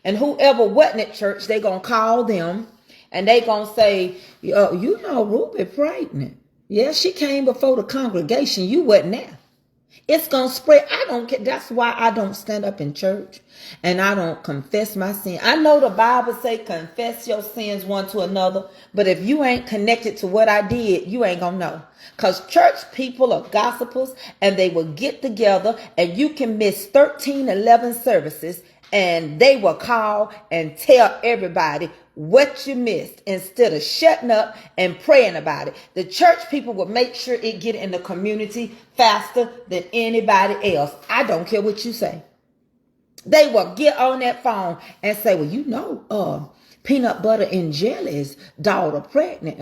and whoever wasn't at church, they going to call them and they going to say, you know, Ruby pregnant. Yeah, she came before the congregation. You wasn't there. It's going to spread. I don't care. That's why I don't stand up in church and I don't confess my sin. I know the Bible say confess your sins one to another, but if you ain't connected to what I did, you ain't going to know. Because church people are gossipers and they will get together and you can miss 13, 11 services and they will call and tell everybody what you missed instead of shutting up and praying about it. The church people will make sure it get in the community faster than anybody else. I don't care what you say. They will get on that phone and say, well, you know, peanut butter and jelly's daughter pregnant.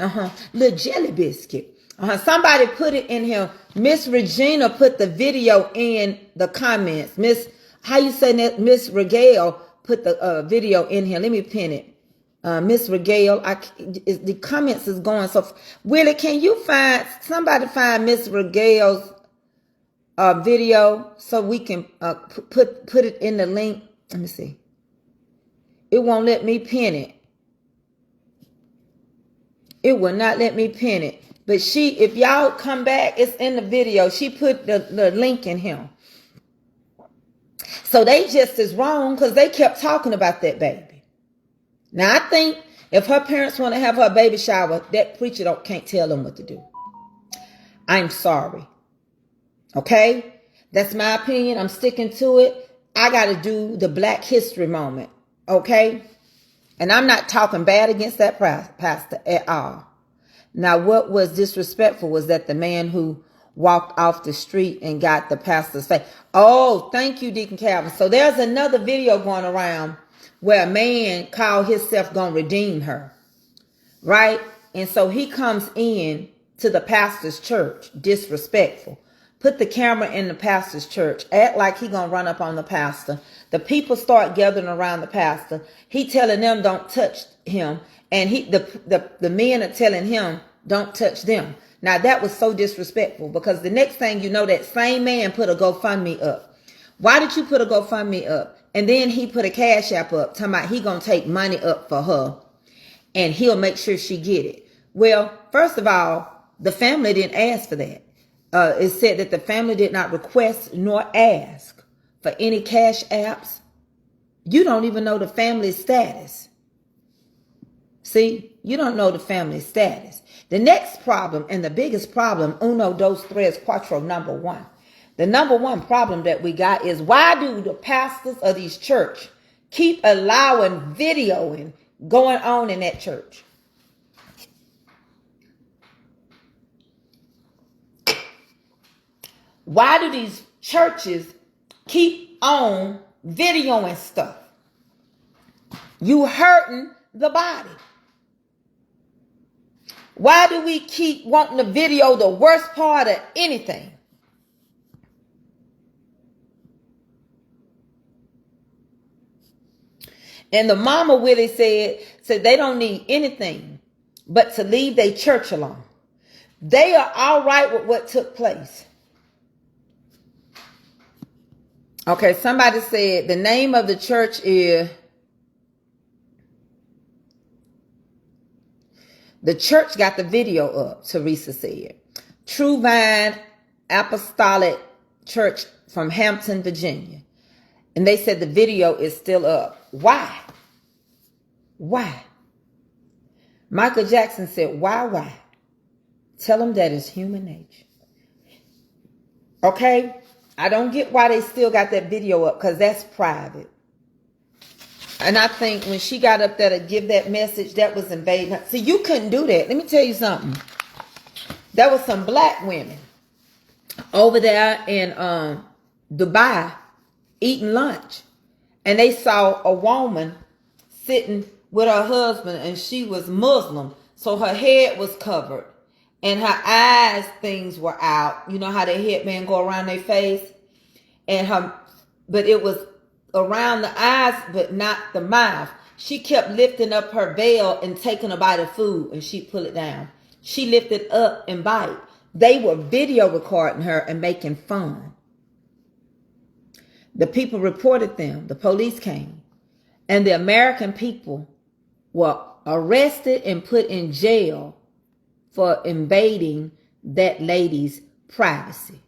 Little jelly biscuit. Somebody put it in here. Miss Regina put the video in the comments. How you say that? Miss Regale put the video in here. Let me pin it. Miss Regale, the comments is going. So, Willie, can you somebody find Miss Regale's video so we can put it in the link? Let me see. It won't let me pin it. It will not let me pin it. But if y'all come back, it's in the video. She put the link in him. So they just as wrong because they kept talking about that baby. Now, I think if her parents want to have her baby shower, that preacher can't tell them what to do. I'm sorry. Okay? That's my opinion. I'm sticking to it. I got to do the Black History moment. Okay? And I'm not talking bad against that pastor at all. Now, what was disrespectful was that the man who walked off the street and got the pastor's face. Oh, thank you, Deacon Calvin. So there's another video going around where a man called himself gonna redeem her. Right? And so he comes in to the pastor's church, disrespectful. Put the camera in the pastor's church, act like he gonna run up on the pastor. The people start gathering around the pastor. He telling them don't touch him. And the men are telling him don't touch them. Now that was so disrespectful because the next thing you know, that same man put a GoFundMe up. Why did you put a GoFundMe up? And then he put a Cash App up talking about he gonna take money up for her and he'll make sure she get it. Well, first of all, the family didn't ask for that. It said that the family did not request nor ask for any cash apps. You don't even know the family's status. See, you don't know the family status. The next problem and the biggest problem, uno, dos, tres, cuatro, number one. The number one problem that we got is why do the pastors of these church keep allowing videoing going on in that church? Why do these churches keep on videoing stuff? You hurting the body. Why do we keep wanting to video the worst part of anything? And the mama Willie said they don't need anything but to leave their church alone. They are all right with what took place. Okay, somebody said the name of the church is... The church got the video up, Teresa said. True Vine Apostolic Church from Hampton, Virginia. And they said the video is still up. Why? Why? Michael Jackson said, why? Tell them that is human nature. Okay? I don't get why they still got that video up because that's private. And I think when she got up there to give that message, that was invading her. See, you couldn't do that. Let me tell you something. There was some black women over there in Dubai eating lunch. And they saw a woman sitting with her husband and she was Muslim. So her head was covered. And her eyes, things were out. You know how their headband go around their face? But it was around the eyes, but not the mouth. She kept lifting up her veil and taking a bite of food and she pull it down. She lifted up and bite. They were video recording her and making fun. The people reported them. The police came. And the American people were arrested and put in jail for invading that lady's privacy.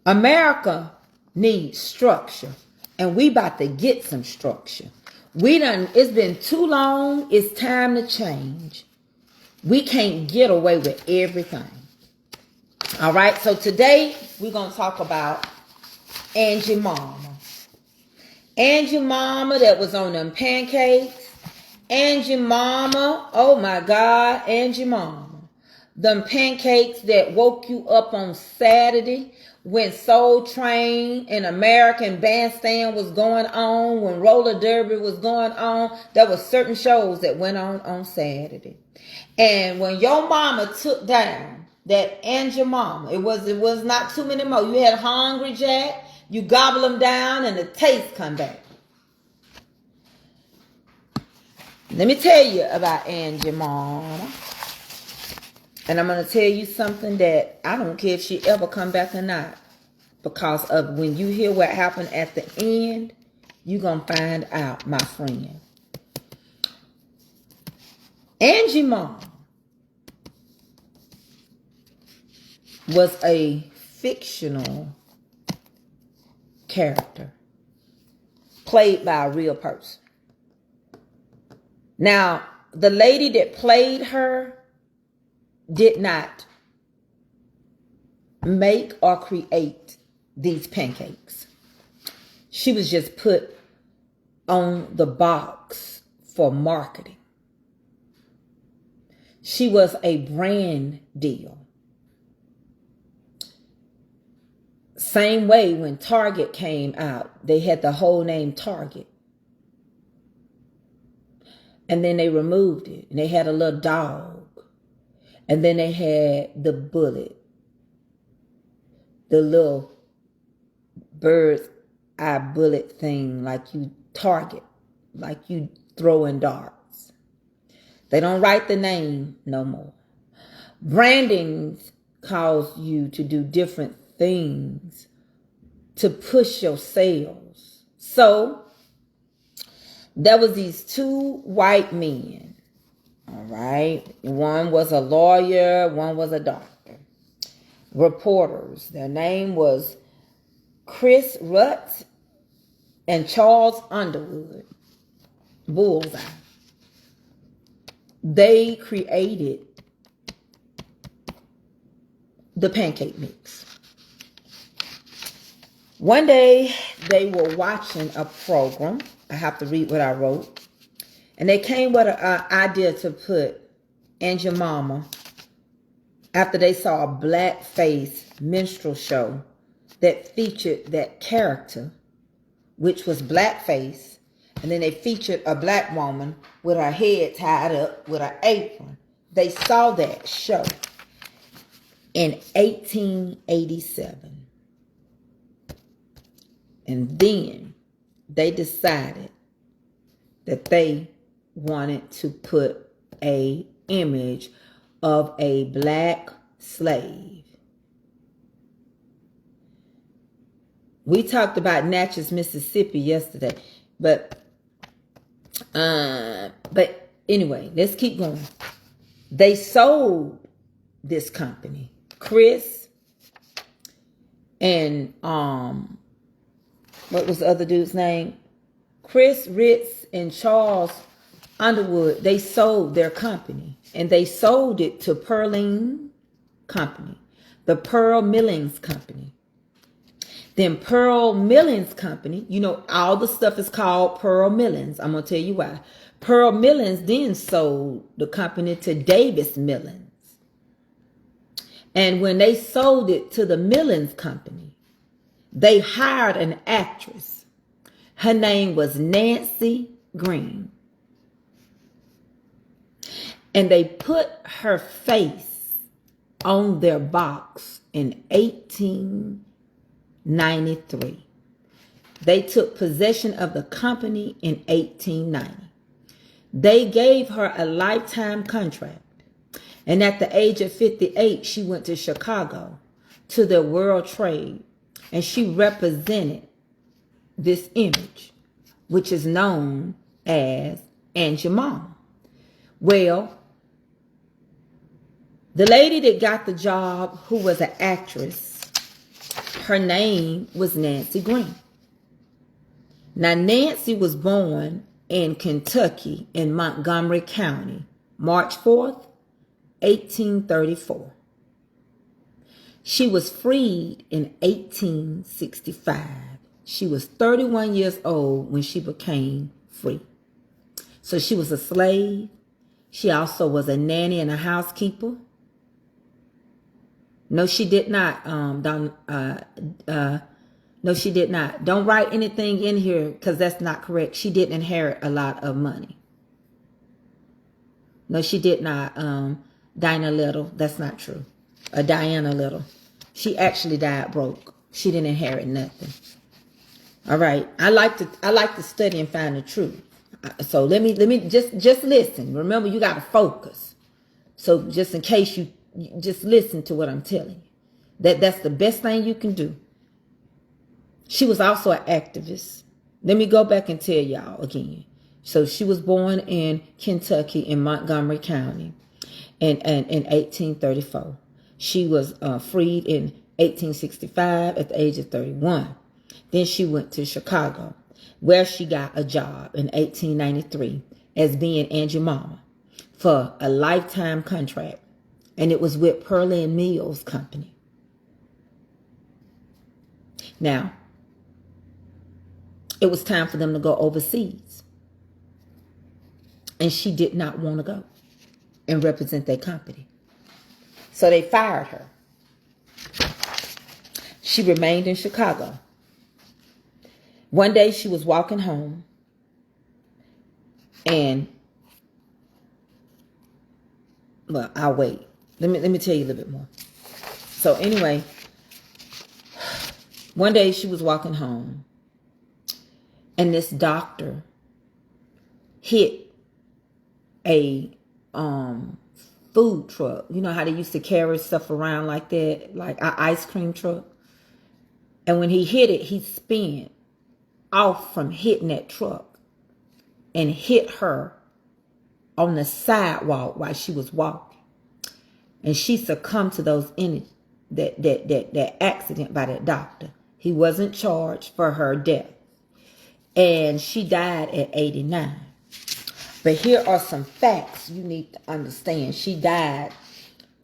America needs structure. And we about to get some structure. It's been too long. It's time to change. We can't get away with everything. All right. So today we're going to talk about Angie Mama. Angie Mama that was on them pancakes. Angie Mama. Oh my God. Angie Mama. Them pancakes that woke you up on Saturday when Soul Train and American Bandstand was going on, when Roller Derby was going on. There were certain shows that went on Saturday. And when your mama took down that Angie Mama, it was not too many more. You had Hungry Jack, you gobble them down and the taste come back. Let me tell you about Angie Mama. And I'm going to tell you something that I don't care if she ever come back or not. Because of when you hear what happened at the end, you're going to find out, my friend. Angie Mama was a fictional character played by a real person. Now, the lady that played her did not make or create these pancakes. She was just put on the box for marketing. She was a brand deal. Same way when Target came out, they had the whole name Target. And then they removed it. And they had a little dog. And then they had the bullet. The little bird's eye bullet thing like you target. Like you throwing darts. They don't write the name no more. Branding calls you to do different things to push your sales. So there was these two white men. All right. One was a lawyer, one was a doctor. Reporters. Their name was Chris Rutt and Charles Underwood. Bullseye. They created the pancake mix. One day they were watching a program. I have to read what I wrote. And they came with an idea to put And Your Mama after they saw a blackface minstrel show that featured that character, which was blackface. And then they featured a black woman with her head tied up with an apron. They saw that show in 1887. And then they decided that they wanted to put a image of a black slave. We talked about Natchez, Mississippi yesterday, but anyway, let's keep going. They sold this company, Chris and what was the other dude's name? Chris Ritz and Charles Underwood. They sold their company, and they sold it to Pearline Company, the Pearl Millings Company. Then Pearl Millings Company, you know, all the stuff is called Pearl Millings. I'm going to tell you why. Pearl Millings then sold the company to Davis Millings. And when they sold it to the Millings Company, they hired an actress. Her name was Nancy Green. And they put her face on their box in 1893. They took possession of the company in 1890. They gave her a lifetime contract. And at the age of 58, she went to Chicago to the World Trade. And she represented this image, which is known as And Your Mama. Well, the lady that got the job, who was an actress, her name was Nancy Green. Now, Nancy was born in Kentucky in Montgomery County, March 4th, 1834. She was freed in 1865. She was 31 years old when she became free. So she was a slave. She also was a nanny and a housekeeper. No, she did not. No, she did not. Don't write anything in here because that's not correct. She didn't inherit a lot of money. No, she did not. Dinah Little. That's not true. Diana Little. She actually died broke. She didn't inherit nothing. All right. I like to study and find the truth. So let me just listen. Remember, you got to focus. So just in case you just listen to what I'm telling you. That's the best thing you can do. She was also an activist. Let me go back and tell y'all again. So she was born in Kentucky in Montgomery County in 1834. She was freed in 1865 at the age of 31. Then she went to Chicago, where she got a job in 1893 as being Angie Mama for a lifetime contract. And it was with Pearlie and Mills Company. Now, it was time for them to go overseas. And she did not want to go and represent their company. So they fired her. She remained in Chicago. One day she was walking home and, well, I'll wait. Let me tell you a little bit more. So anyway, one day she was walking home and this doctor hit a food truck. You know how they used to carry stuff around like that, like an ice cream truck. And when he hit it, he spun off from hitting that truck and hit her on the sidewalk while she was walking. And she succumbed to that accident by that doctor. He wasn't charged for her death. And she died at 89. But here are some facts you need to understand. She died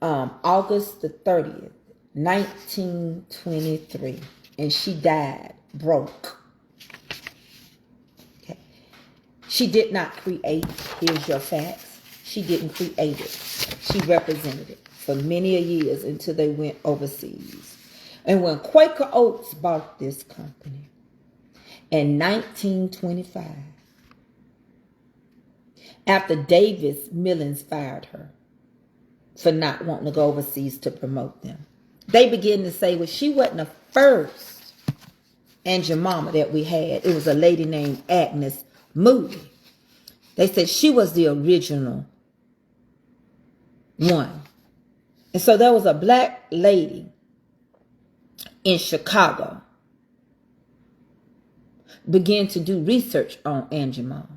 August the 30th, 1923. And she died broke. Okay. She did not create, here's your facts. She didn't create it. She represented it for many years until they went overseas. And when Quaker Oats bought this company in 1925, after Davis Millins fired her for not wanting to go overseas to promote them, they began to say, well, she wasn't the first Angie Mama that we had. It was a lady named Agnes Moody. They said she was the original one. And so there was a black lady in Chicago began to do research on Angie Mama.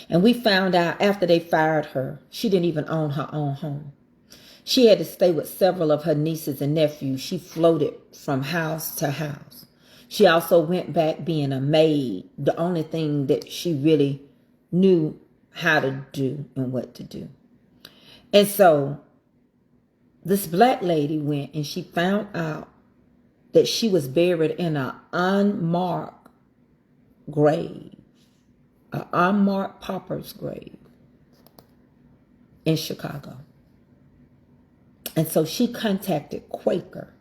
And we found out after they fired her, she didn't even own her own home. She had to stay with several of her nieces and nephews. She floated from house to house. She also went back being a maid, the only thing that she really knew how to do and what to do. And so this black lady went and she found out that she was buried in an unmarked grave, an unmarked pauper's grave in Chicago. And so she contacted Quaker,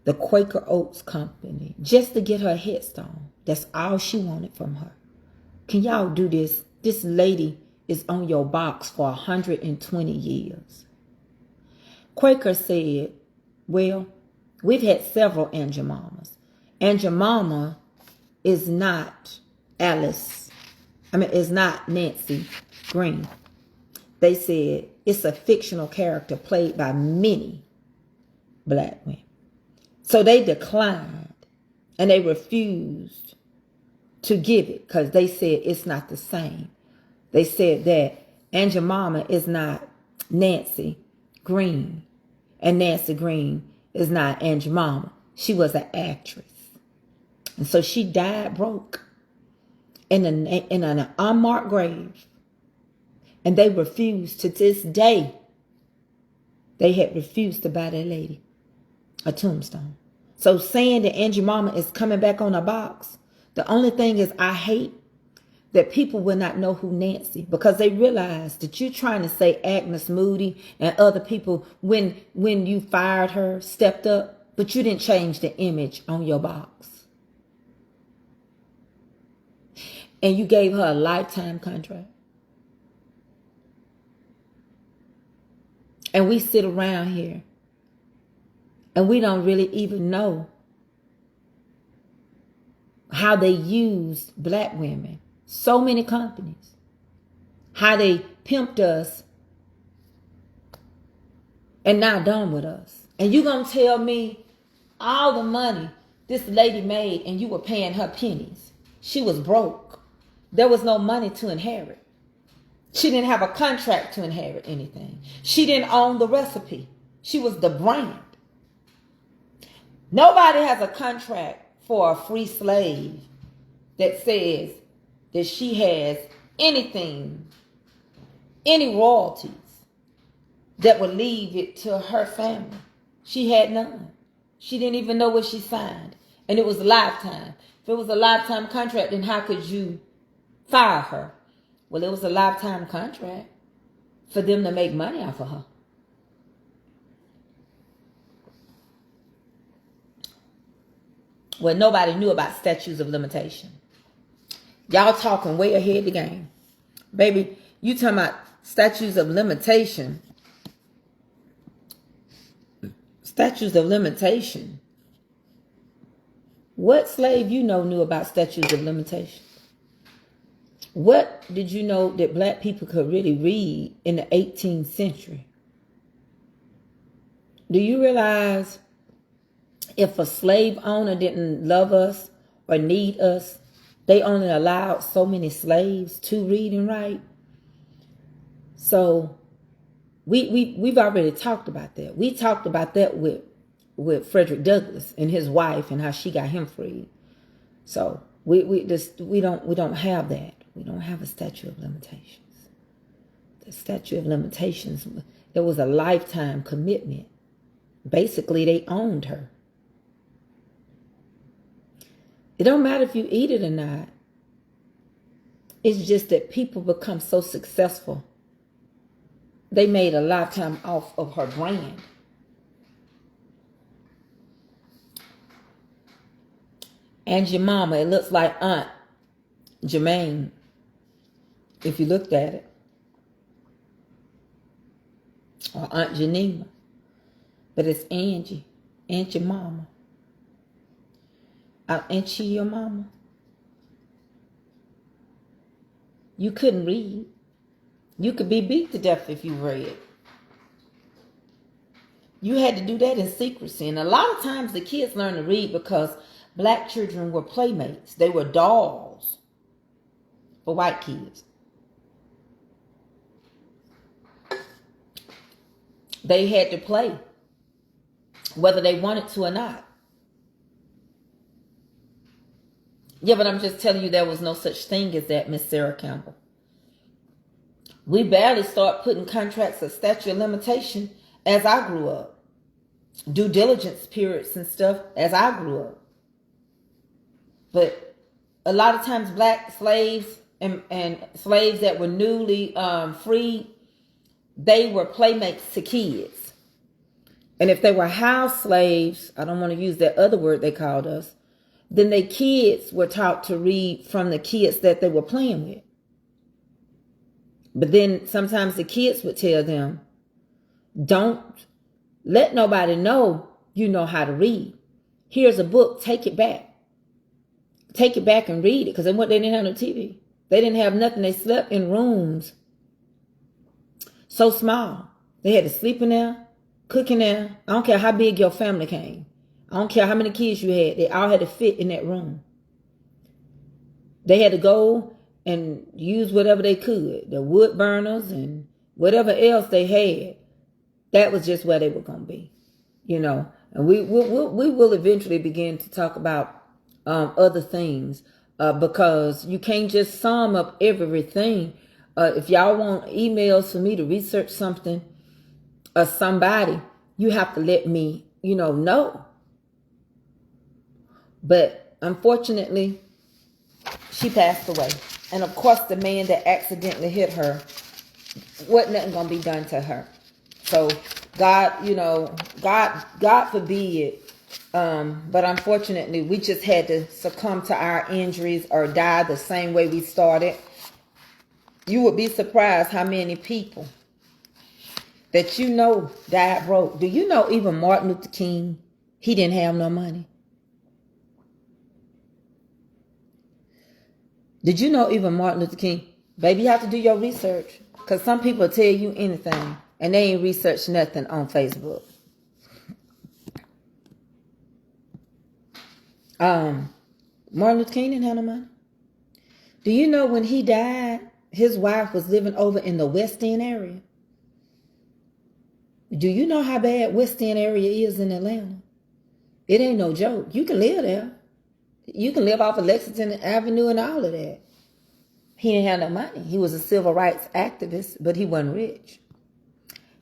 the Quaker Oats Company, just to get her headstone. That's all she wanted from her. Can y'all do this? This lady is on your box for 120 years. Quaker said, well, we've had several Angie Mamas. Angie Mama is not is not Nancy Green. They said it's a fictional character played by many black women. So they declined and they refused to give it because they said it's not the same. They said that Angie Mama is not Nancy Green and Nancy Green is not Angie Mama. She was an actress. And so she died broke in an unmarked grave. And they refused to this day. They had refused to buy that lady a tombstone. So saying that Angie Mama is coming back on a box, the only thing is I hate that people will not know who Nancy, because they realize that you're trying to say Agnes Moody and other people when you fired her stepped up, but you didn't change the image on your box. And you gave her a lifetime contract. And we sit around here and we don't really even know how they use black women. So many companies. How they pimped us and not done with us. And you gonna tell me all the money this lady made and you were paying her pennies. She was broke. There was no money to inherit. She didn't have a contract to inherit anything. She didn't own the recipe. She was the brand. Nobody has a contract for a free slave that says that she has anything, any royalties that would leave it to her family. She had none. She didn't even know what she signed. And it was a lifetime. If it was a lifetime contract, then how could you fire her? Well, it was a lifetime contract for them to make money off of her. Well, nobody knew about statutes of limitation. Y'all talking way ahead of the game. Baby, you talking about statutes of limitation. Statutes of limitation. What slave you know knew about statutes of limitation? What did you know that black people could really read in the 18th century? Do you realize if a slave owner didn't love us or need us, they only allowed so many slaves to read and write? So we've already talked about that. We talked about that with Frederick Douglass and his wife and how she got him freed. So we don't have that. We don't have a statute of limitations. The statute of limitations, it was a lifetime commitment. Basically, they owned her. It don't matter if you eat it or not. It's just that people become so successful. They made a lifetime off of her brand. And your mama, it looks like Aunt Jermaine, if you looked at it. Or Aunt Janima. But it's Angie, Aunt your mama. Ain't she your mama? You couldn't read. You could be beat to death if you read. You had to do that in secrecy. And a lot of times the kids learn to read because black children were playmates. They were dolls for white kids. They had to play, whether they wanted to or not. Yeah, but I'm just telling you there was no such thing as that, Miss Sarah Campbell. We barely start putting contracts of statute of limitation as I grew up. Due diligence periods and stuff as I grew up. But a lot of times black slaves and slaves that were newly freed, they were playmates to kids. And if they were house slaves, I don't want to use that other word they called us, then their kids were taught to read from the kids that they were playing with. But then sometimes the kids would tell them, don't let nobody know you know how to read. Here's a book, take it back. Take it back and read it. Because they didn't have no TV. They didn't have nothing. They slept in rooms so small. They had to sleep in there, cook in there. I don't care how big your family came. I don't care how many kids you had. They all had to fit in that room. They had to go and use whatever they could. The wood burners and whatever else they had. That was just where they were going to be. You know. And we will eventually begin to talk about other things. Because you can't just sum up everything. If y'all want emails for me to research something or somebody, you have to let me, know. But unfortunately, she passed away. And of course, the man that accidentally hit her, wasn't nothing going to be done to her. So God, God forbid. But unfortunately, we just had to succumb to our injuries or die the same way we started. You would be surprised how many people that died broke. Do you know even Martin Luther King, he didn't have no money? Did you know even Martin Luther King? Baby, you have to do your research. Because some people tell you anything and they ain't researched nothing on Facebook. Martin Luther King didn't have no money. Do you know when he died, his wife was living over in the West End area? Do you know how bad West End area is in Atlanta? It ain't no joke. You can live there. You can live off of Lexington Avenue and all of that. He didn't have no money. He was a civil rights activist, but he wasn't rich.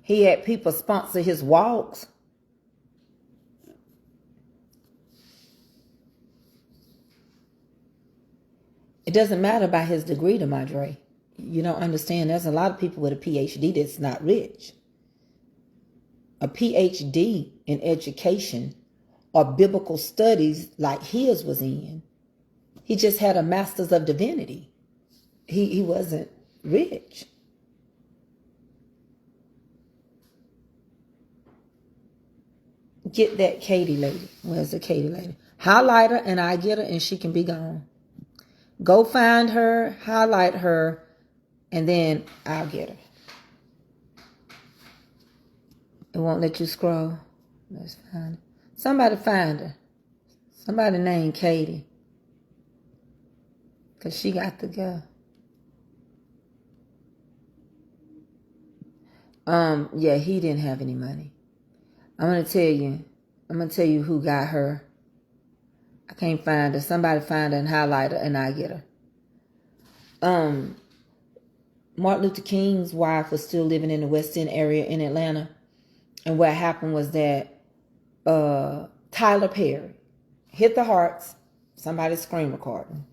He had people sponsor his walks. It doesn't matter about his degree, to Madre. You don't understand. There's a lot of people with a PhD that's not rich. A PhD in education or biblical studies like his was in. He just had a master's of divinity. He wasn't rich. Get that Katie lady. Where's the Katie lady? Highlight her and I get her and she can be gone. Go find her, highlight her, and then I'll get her. It won't let you scroll. Let's find her. Somebody find her. Somebody named Katie. Because she got to go. Yeah, he didn't have any money. I'm going to tell you who got her. I can't find her. Somebody find her and highlight her and I get her. Martin Luther King's wife was still living in the West End area in Atlanta. And what happened was that Tyler Perry hit the hearts. Somebody's screen recording.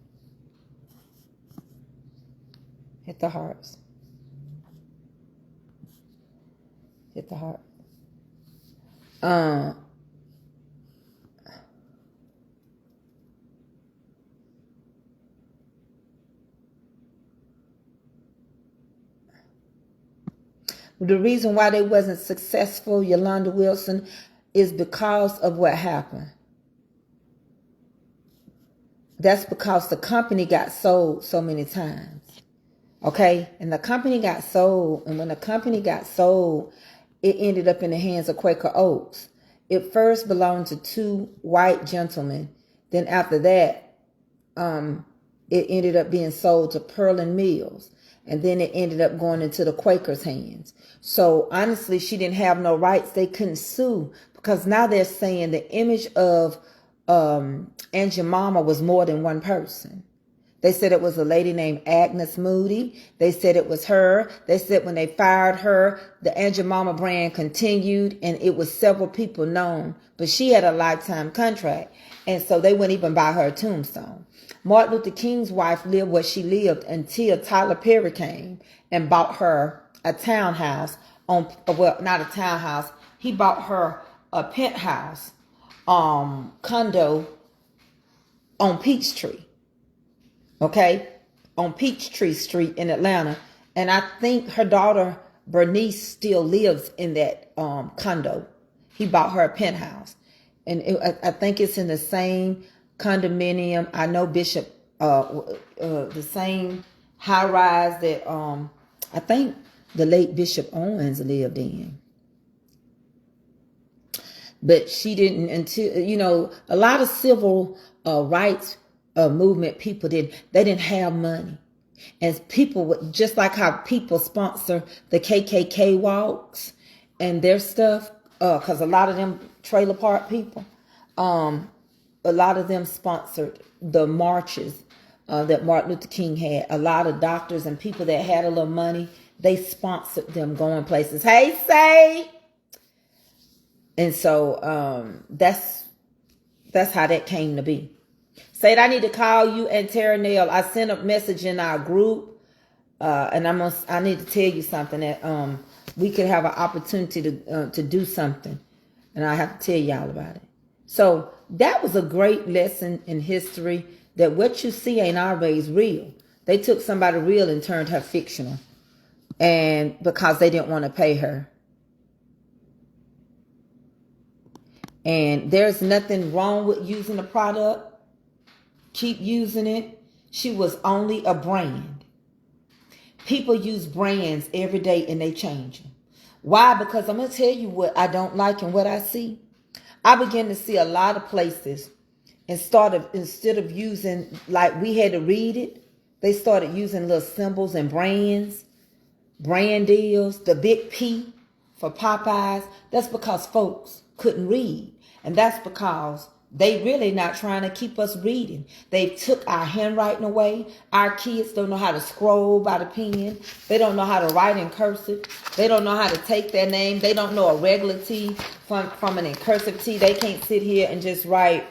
Hit the hearts. Hit the heart. The reason why they wasn't successful, Yolanda Wilson, is because of what happened. That's because the company got sold so many times. Okay? And the company got sold. And when the company got sold, it ended up in the hands of Quaker Oats. It first belonged to two white gentlemen. Then after that, it ended up being sold to Pearland Mills. And then it ended up going into the Quakers' hands. So honestly, she didn't have no rights. They couldn't sue because now they're saying the image of Aunt Jemima was more than one person. They said it was a lady named Agnes Moody. They said it was her. They said when they fired her, the Aunt Jemima brand continued and it was several people known. But she had a lifetime contract. And so they wouldn't even buy her a tombstone. Martin Luther King's wife lived where she lived until Tyler Perry came and bought her a townhouse well, not a townhouse. He bought her a penthouse condo on Peachtree. Okay? On Peachtree Street in Atlanta. And I think her daughter Bernice still lives in that condo. He bought her a penthouse. And I think it's in the same condominium. I know Bishop, the same high rise that I think the late Bishop Owens lived in. But she didn't until, a lot of civil rights movement people they didn't have money. And people, just like how people sponsor the KKK walks and their stuff, because a lot of them trailer park people, a lot of them sponsored the marches that Martin Luther King had. A lot of doctors and people that had a little money, they sponsored them going places. Hey, say! And so that's how that came to be. Said I need to call you and Tara Nell. I sent a message in our group, and I need to tell you something that we could have an opportunity to do something, and I have to tell y'all about it. So that was a great lesson in history that what you see ain't always real. They took somebody real and turned her fictional, and because they didn't want to pay her. And there's nothing wrong with using the product. Keep using it. She was only a brand. People use brands every day and they change them. Why? Because I'm going to tell you what I don't like and what I see. I begin to see a lot of places instead of using, like we had to read it, they started using little symbols and brands, brand deals, the big P for Popeyes, that's because folks couldn't read. And that's because they really not trying to keep us reading. They took our handwriting away. Our kids don't know how to scroll by the pen. They don't know how to write in cursive. They don't know how to take their name. They don't know a regular T from an incursive T. They can't sit here and just write.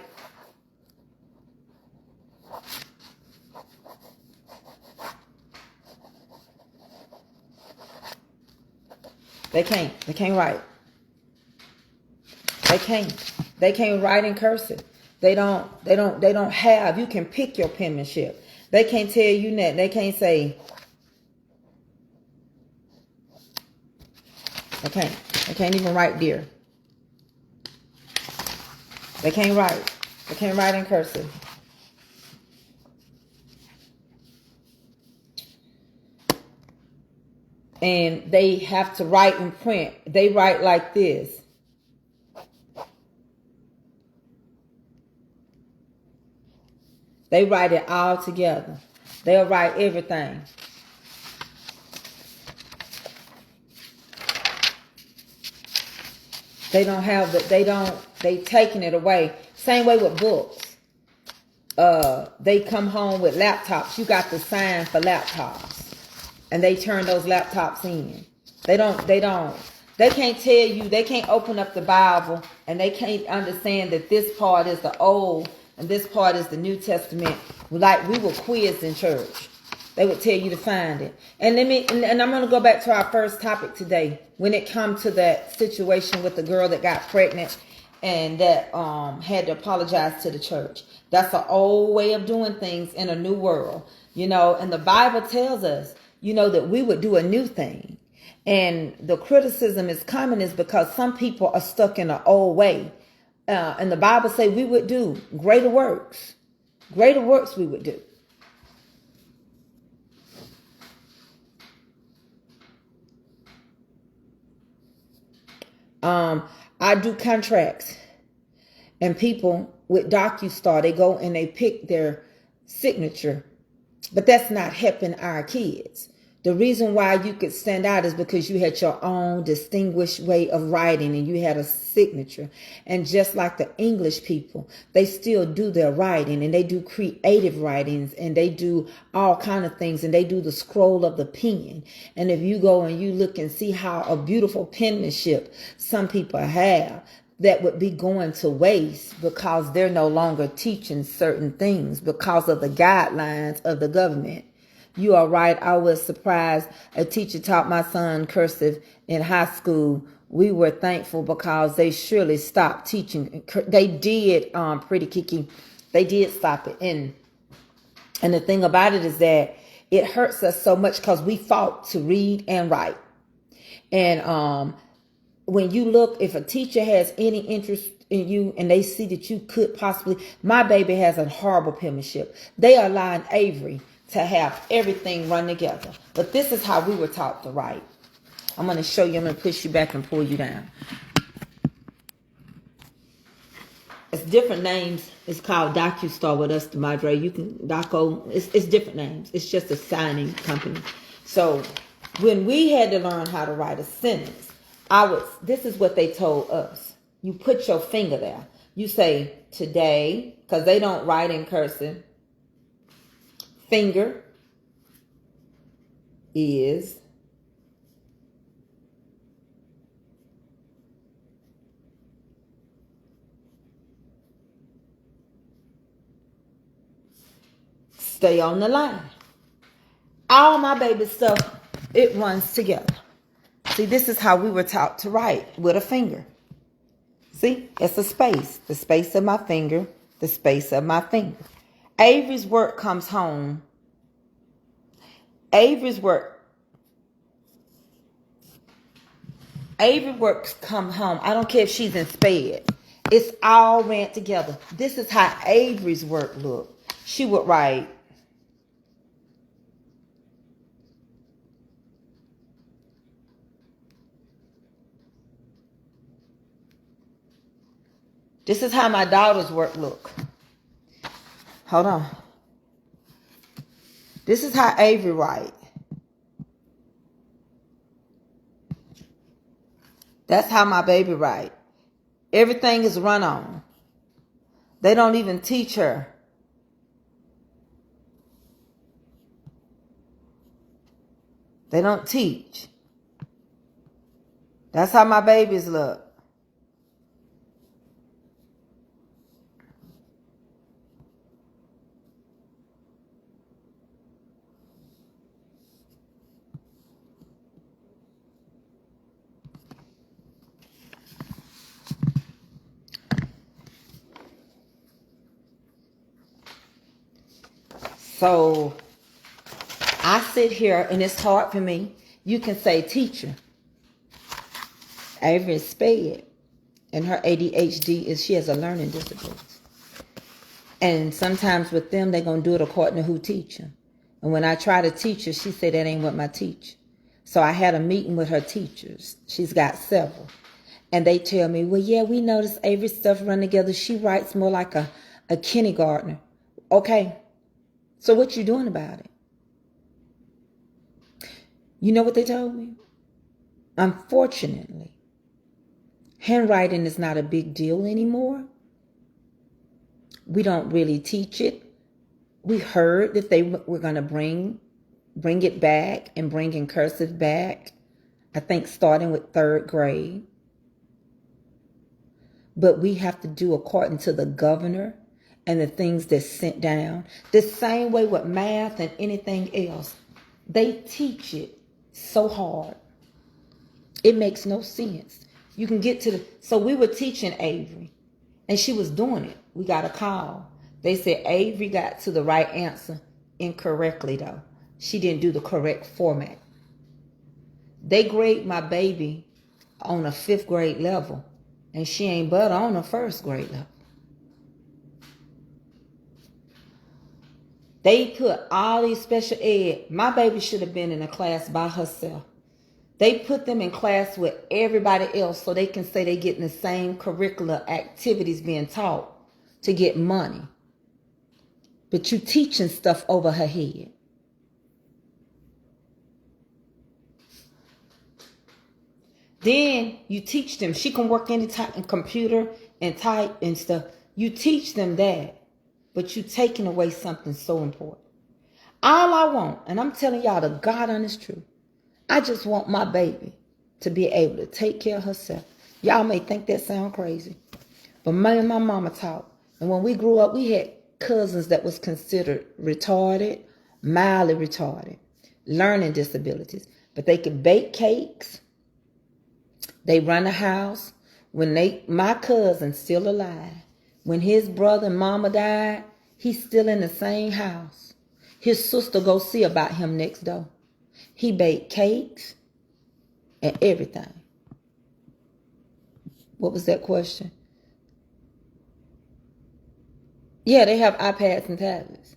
They can't write. They can't write in cursive. They don't have, you can pick your penmanship. They can't tell you that. They can't say, they can't even write dear. They can't write. They can't write in cursive. And they have to write in print. They write like this. They write it all together. They'll write everything. They don't have they taking it away. Same way with books. They come home with laptops. You got to sign for laptops. And they turn those laptops in. They can't tell you, they can't open up the Bible and they can't understand that this part is the Old and this part is the New Testament. Like we were quizzed in church. They would tell you to find it. And I'm going to go back to our first topic today. When it comes to that situation with the girl that got pregnant and that had to apologize to the church. That's an old way of doing things in a new world. You know, and the Bible tells us, you know, that we would do a new thing. And the criticism is coming is because some people are stuck in an old way. And the Bible say we would do greater works. Greater works we would do. I do contracts. And people with DocuStar, they go and they pick their signature. But that's not helping our kids. The reason why you could stand out is because you had your own distinguished way of writing and you had a signature. And just like the English people, they still do their writing and they do creative writings and they do all kind of things and they do the scroll of the pen. And if you go and you look and see how a beautiful penmanship some people have, that would be going to waste because they're no longer teaching certain things because of the guidelines of the government. You are right. I was surprised. A teacher taught my son cursive in high school. We were thankful because they surely stopped teaching. They did, Pretty Kiki. They did stop it. And the thing about it is that it hurts us so much because we fought to read and write. And when you look, if a teacher has any interest in you and they see that you could possibly, my baby has a horrible penmanship. They are allowing Avery to have everything run together. But this is how we were taught to write. I'm going to show you. I'm going to push you back and pull you down. It's different names. It's called DocuStar with us, the Madre. You can, Doco, it's different names. It's just a signing company. So when we had to learn how to write a sentence, this is what they told us. You put your finger there. You say today, because they don't write in cursive. Finger is stay on the line. All my baby stuff, it runs together. See, this is how we were taught to write, with a finger. See, it's a space. The space of my finger, the space of my finger. Avery's work comes home. Avery's work comes home. I don't care if she's in sped. It's all ran together. This is how Avery's work looked. She would write. This is how my daughter's work look. Hold on. This is how Avery write. That's how my baby write. Everything is run on. They don't even teach her. They don't teach. That's how my babies look. So I sit here and it's hard for me. You can say teacher. Avery is sped. And her ADHD is she has a learning disability. And sometimes with them, they're going to do it according to who teach them. And when I try to teach her, she said that ain't what my teacher. So I had a meeting with her teachers. She's got several. And they tell me, well, yeah, we notice Avery's stuff run together. She writes more like a kindergartner. Okay. So what you doing about it? You know what they told me? Unfortunately, handwriting is not a big deal anymore. We don't really teach it. We heard that they were going to bring it back and bring in cursive back, I think starting with 3rd grade. But we have to do according to the governor and the things that's sent down. The same way with math and anything else. They teach it so hard. It makes no sense. You can get to the... So we were teaching Avery, and she was doing it. We got a call. They said Avery got to the right answer incorrectly, though. She didn't do the correct format. They grade my baby on a 5th grade level, and she ain't but on a 1st grade level. They put all these special ed. My baby should have been in a class by herself. They put them in class with everybody else so they can say they're getting the same curricular activities being taught to get money. But you teaching stuff over her head. Then you teach them. She can work any type in computer and type and stuff. You teach them that. But you taking away something so important. All I want, and I'm telling y'all the God honest truth, I just want my baby to be able to take care of herself. Y'all may think that sound crazy. But me and my mama taught. And when we grew up, we had cousins that was considered retarded, mildly retarded, learning disabilities. But they could bake cakes. They run a house. My cousin's still alive. When his brother and mama died, he's still in the same house. His sister go see about him next door. He baked cakes and everything. What was that question? Yeah, they have iPads and tablets.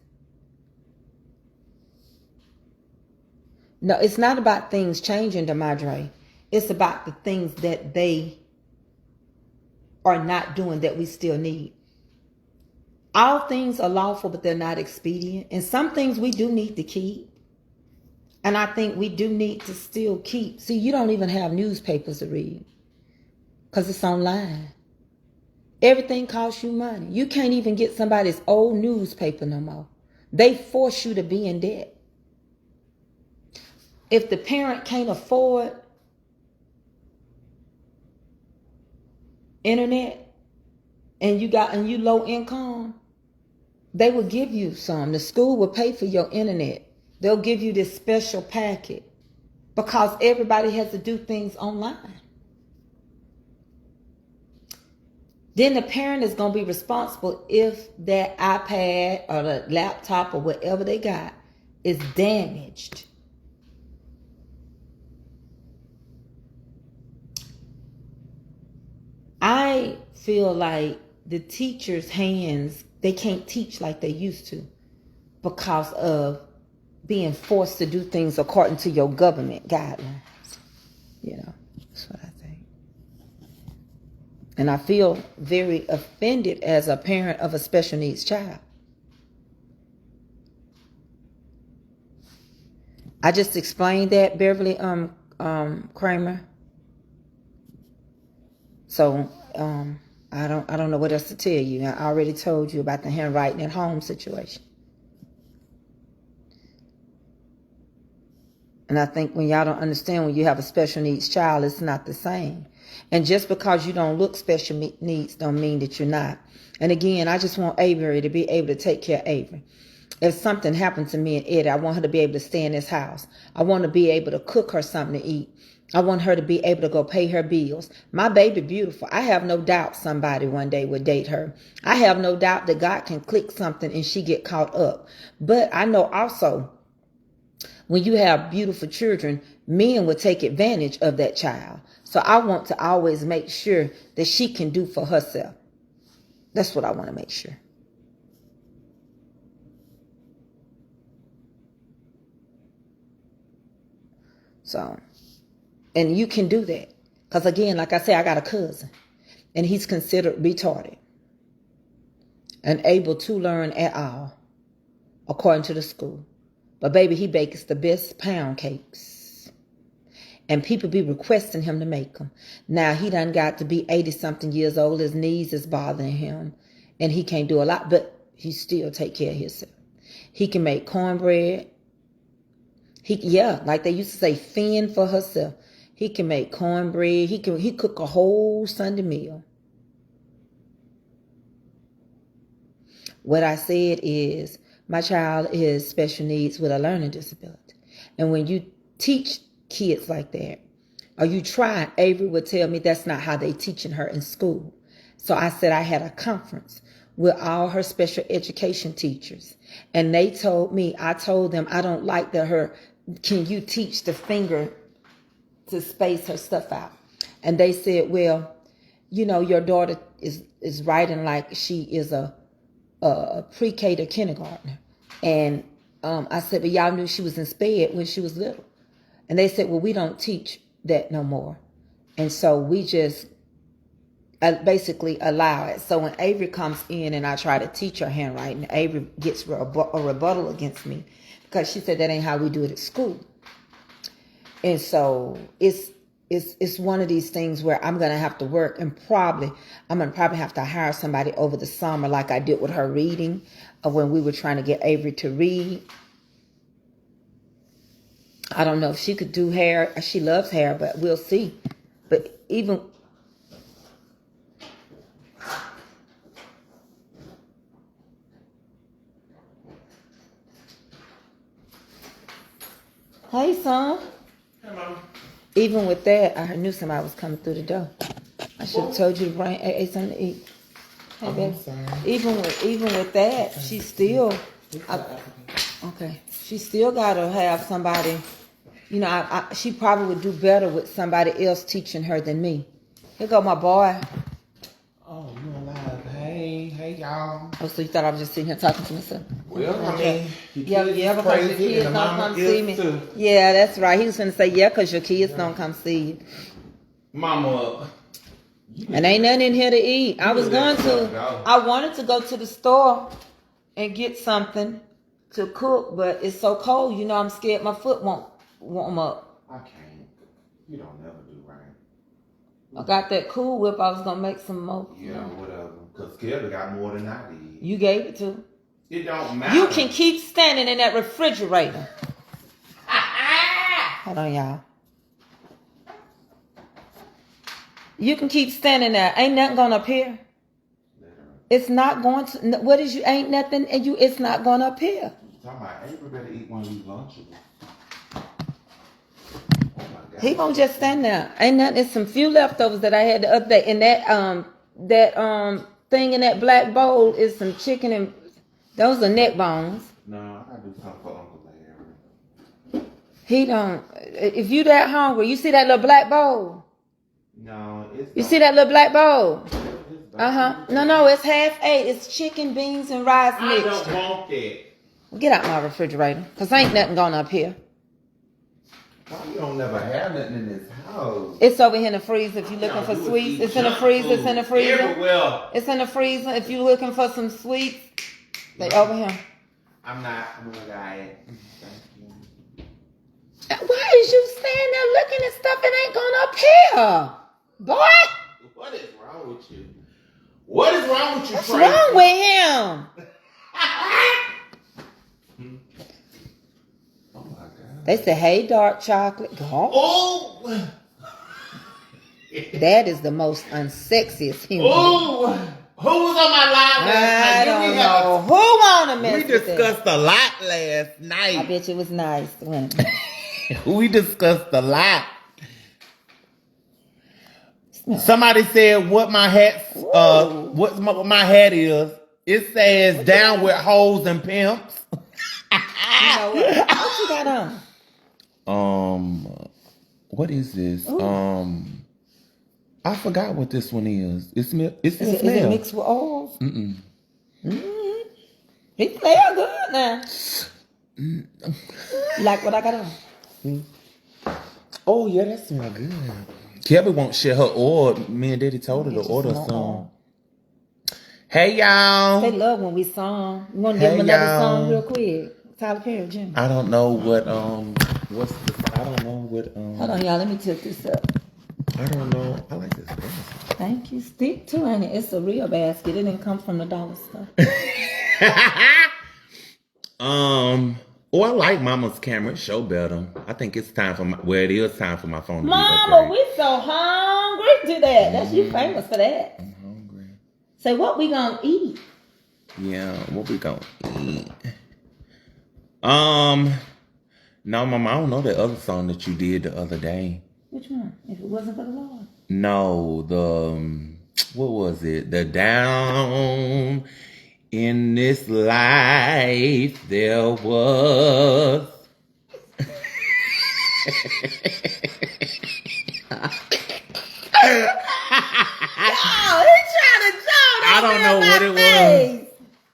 No, it's not about things changing, DeMadre. It's about the things that they are not doing that we still need. All things are lawful, but they're not expedient. And some things we do need to keep. And I think we do need to still keep. See, you don't even have newspapers to read because it's online. Everything costs you money. You can't even get somebody's old newspaper no more. They force you to be in debt. If the parent can't afford internet and you low income, they will give you some. The school will pay for your internet. They'll give you this special packet because everybody has to do things online. Then the parent is going to be responsible if that iPad or the laptop or whatever they got is damaged. I feel like the teachers' hands, they can't teach like they used to because of being forced to do things according to your government guidelines. You know, that's what I think. And I feel very offended as a parent of a special needs child. I just explained that, Beverly Kramer. So I don't know what else to tell you. I already told you about the handwriting at home situation. And I think when y'all don't understand, when you have a special needs child, it's not the same. And just because you don't look special needs don't mean that you're not. And again, I just want Avery to be able to take care of Avery. If something happened to me and Eddie, I want her to be able to stay in this house. I want to be able to cook her something to eat. I want her to be able to go pay her bills. My baby beautiful. I have no doubt somebody one day would date her. I have no doubt that God can click something and she get caught up. But I know also, when you have beautiful children, men will take advantage of that child. So I want to always make sure that she can do for herself. That's what I want to make sure. So, and you can do that. Because again, like I said, I got a cousin. And he's considered retarded. Unable to learn at all. According to the school. But baby, he bakes the best pound cakes. And people be requesting him to make them. Now, he done got to be 80-something years old. His knees is bothering him. And he can't do a lot. But he still take care of himself. He can make cornbread. Like they used to say, fend for herself. He can make cornbread. He cook a whole Sunday meal. What I said is, my child is special needs with a learning disability. And when you teach kids like that, or you try, Avery would tell me that's not how they teaching her in school. So I said I had a conference with all her special education teachers. And they told me, I told them, I don't like that can you teach the finger to space her stuff out? And they said, well, your daughter is writing like she is a pre-K to kindergartner. And I said, but y'all knew she was in SPED when she was little. And they said, well, we don't teach that no more. And so we just basically allow it. So when Avery comes in and I try to teach her handwriting, Avery gets a rebuttal against me because she said that ain't how we do it at school. And so it's one of these things where I'm going to have to work, and I'm going to probably have to hire somebody over the summer like I did with her reading, when we were trying to get Avery to read. I don't know if she could do hair. She loves hair, but we'll see. But even... Hey, son. Hey, Mama. Even with that, I knew somebody was coming through the door. I should have told you to bring something to eat. Hey, baby. Even with that, she still... Okay. She still got to have somebody... she probably would do better with somebody else teaching her than me. Here go my boy. Oh, you alive. Hey, y'all. Oh, so you thought I was just sitting here talking to myself? Well, I mean, because your kids don't come see me. Too. Yeah, that's right. He was going to say, because your kids don't come see you. Mama. And ain't nothing in here to eat. I wanted to go to the store and get something to cook, but it's so cold. I'm scared my foot won't warm up. I can't. You don't never do right. I got that Cool Whip. I was going to make some more. Yeah, whatever. Because Kelly got more than I did. You gave it to. It don't matter. You can keep standing in that refrigerator. Hold on, y'all. You can keep standing there. Ain't nothing going to appear. It's not going to. What is you? Ain't nothing. And it's not going to appear. Talking about April better eat one of these Lunchables. He gonna just stand there. Ain't nothing. It's some few leftovers that I had the other day. And that thing in that black bowl is some chicken, and those are neck bones. No, I gotta do something for Uncle Larry. He don't. If you that hungry, you see that little black bowl? No, it's. You see that little black bowl? No, it's half ate. It's chicken, beans, and rice mixture. I don't want that. Get out my refrigerator, cause ain't nothing going up here. Why you don't never have nothing in this house? It's over here in the freezer. If you're looking for sweets, it's in the freezer. It's in the freezer. Everywhere. It's in the freezer. If you're looking for some sweets, they over here. I'm not. I'm gonna diet. Thank you. Why is you standing there looking at stuff that ain't going up here, boy? What is wrong with you? What is wrong with you, What's Tracey? wrong with him? Oh my God. They say, hey, dark chocolate. Go. Oh. That is the most unsexiest human. Oh. Who was on my live last night? I don't know. Who wanna mess We with discussed a lot last that? night. I bet you it was nice. Wasn't it? We discussed a lot. Somebody said what my hat, what my hat is. It says What down with hoes and pimps. You know what you got on? What is this? Ooh. I forgot what this one is. It's Is it mixed with oils? Mm-mm. Mm-hmm. He smell good now. You like what I got on? Oh yeah, that smells good. Kelby won't share her oil. Me and Daddy told her to order some. Oil. Hey y'all. They love when we song. You want to Hey, give them another y'all. song real quick? Tyler Perry, Jimmy. I don't know what I don't know what Hold on, y'all. Let me tilt this up. I don't know. I like this basket. Thank you. Stick to it. It's a real basket. It didn't come from the dollar store. Oh, I like Mama's camera. It show better. I think it's time for it is time for my phone to Mama, be we so hungry to that. That's you famous for that. I'm hungry. Say what we gonna eat? Yeah, what we gonna eat? No, Mama, I don't know that other song that you did the other day. Which one? If it wasn't for the Lord. No, what was it? The down in this life there was. I don't know what it was.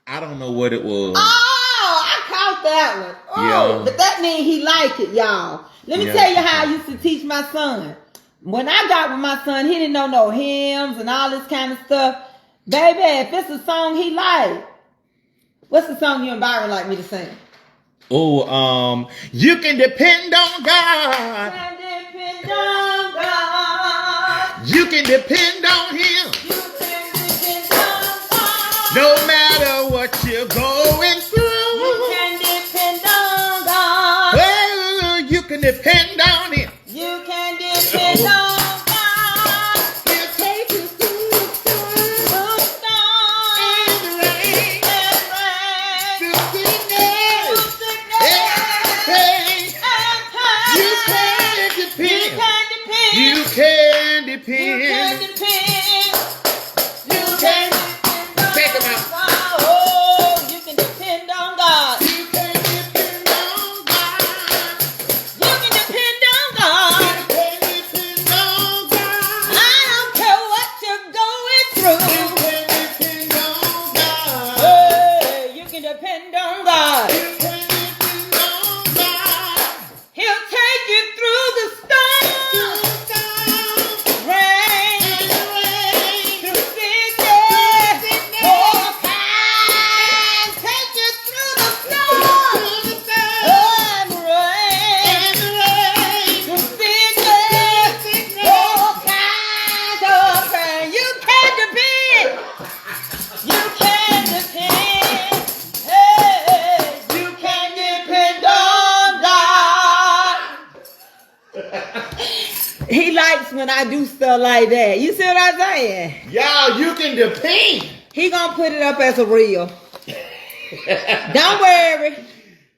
I don't know what it was. Oh, I caught that one. Oh, Yeah. but that means he like it, y'all. Let me Yeah. tell you how I used to teach my son. When I got with my son, he didn't know no hymns and all this kind of stuff. Baby, if it's a song he like, what's the song you and Byron like me to sing? Oh, you can depend on God. Can depend on God. You can depend on Him. You can depend on God. No matter what you're going through. You can depend on God. Oh, you can depend on Him. You can depend on God. He'll take you through the storm and the rain, through sickness, everything. You can depend. You can depend. You can. Take them out. Oh, you can depend on God. You can depend on God. You can depend on God. You can depend on God. I don't care what you're going through. You can depend on God. Hey, you can depend on God. You can depend on God. He'll take you through the storm, rain, through sickness, all kinds. Take you through the storm, and rain, through sickness, all kinds of pain. You can depend. You can depend. Hey, you can depend on God. He likes when I do stuff like that. You see what I'm saying? Y'all, you can depend. He gonna put it up as a reel. Don't worry.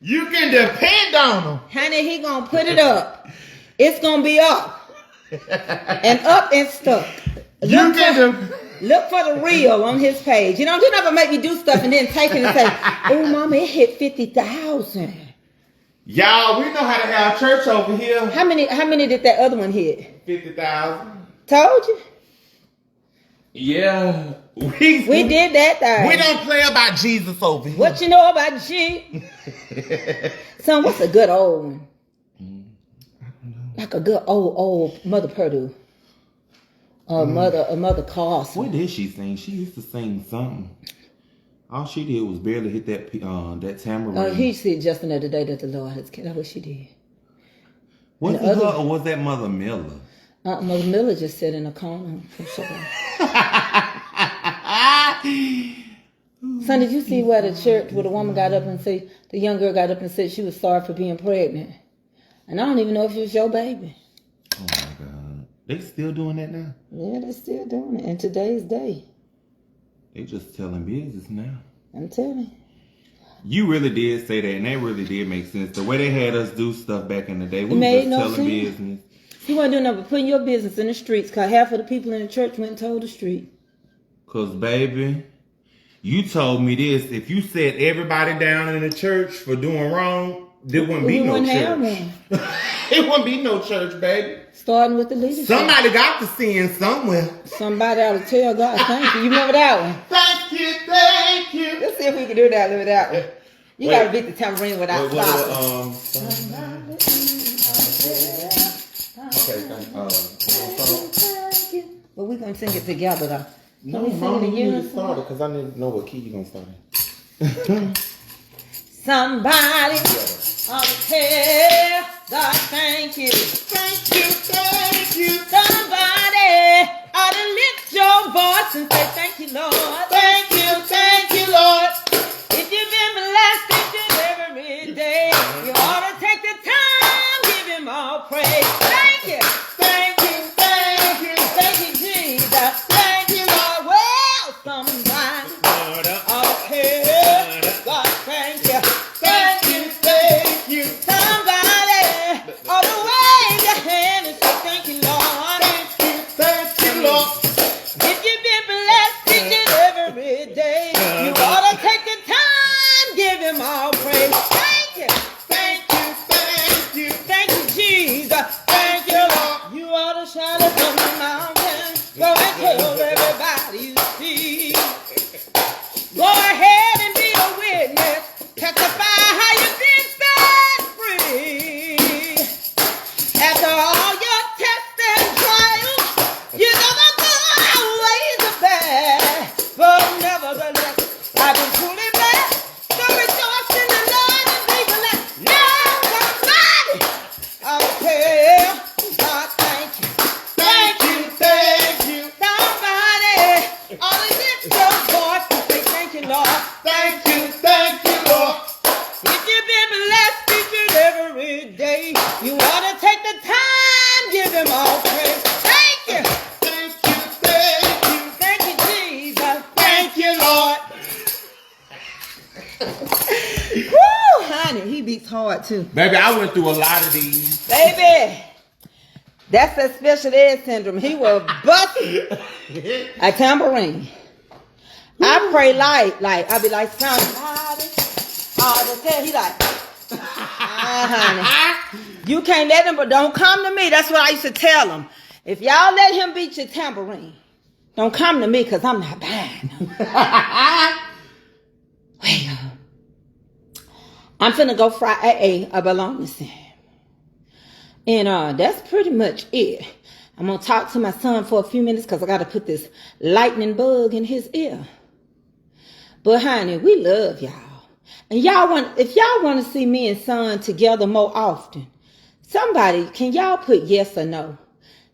You can depend on him. Honey, he gonna put it up. It's gonna be up. And up and stuck. You can Look for the reel on his page. You know, you never make me do stuff and then take it and say, oh, mama, it hit 50,000. Y'all, we know how to have church over here. How many did that other one hit? 50,000. Told you. Yeah. We did that thing. We don't play about Jesus over here. What you know about G? Son, what's a good old one? Like a good old Mother Purdue. Mother Carson. What did she sing? She used to sing something. All she did was barely hit that tambourine. Oh, he said just another day that the Lord has kept. That's what she did. Was and it other- her or was that Mother Miller? Mother Miller just sat in a corner. Son, did you see where the church, where the woman got up and said, the young girl got up and said she was sorry for being pregnant? And I don't even know if it was your baby. Oh my God. They still doing that now? Yeah, they're still doing it in today's day. They just telling business now. I'm telling you. You really did say that, and that really did make sense. The way they had us do stuff back in the day, we It were made just no telling sense. business. You wasn't doing nothing but putting your business in the streets, because half of the people in the church went and told the street. Because, baby, you told me this. If you set everybody down in the church for doing wrong, there wouldn't be no church. It wouldn't be no church, baby. Starting with the leadership. Somebody got to sin somewhere. Somebody ought to tell God, thank you. You remember that one? Thank you, thank you. Let's see if we can do that without one. You got to beat the tambourine without stopping. Okay, But we're going to sing it together, though. No, Mama, you need to start it, because I need to know what key you're going to start in. Somebody ought to tell God, thank you. Thank you, thank you. Somebody ought to lift your voice and say, thank you, Lord. Thank you, Lord. If you've been blessed every day, you ought to take the time, give him all praise. Thank you. Thank you, thank you. Thank you, Jesus. Thank you, Lord. Well, somebody ought to tell God, thank you. Thank you, thank you. Somebody ought to wave your hand and say, thank you, Lord. Thank you, Lord. If you've been blessed each and every day, you ought to take the time, give him all praise. Thank you. Thank you, thank you. Thank you, Jesus. Thank you, Lord. You ought to shout it from the mountain. Go and tell everybody you see. Go ahead and be a witness. Testify how you've been set free. After all your tests and trials, you know the good outweighs the bad. But nevertheless, I've been truly blessed. So rejoice in the Lord and be blessed. Now somebody, I'll tell God thank you. Thank you, thank you. Somebody ought to lift your voice and say thank you, Lord. Thank you, Lord. If you've been blessed each and every day, you ought to take the time, give him all praise. Thank you. Thank you, thank you. Thank you, Jesus. Thank you, Lord. Woo, honey, he beats hard too. Baby, I went through a lot of these. Baby, that's that special ed syndrome. He will bust a tambourine. I pray like I be like, somebody ought to tell. He like, honey, you can't let him, but don't come to me. That's what I used to tell him. If y'all let him beat your tambourine, don't come to me, because I'm not buying him. Well, I'm finna go fry a bologna sandwich. And that's pretty much it. I'm gonna talk to my son for a few minutes because I gotta put this lightning bug in his ear. But honey, we love y'all. And if y'all want to see me and son together more often, somebody, can y'all put yes or no?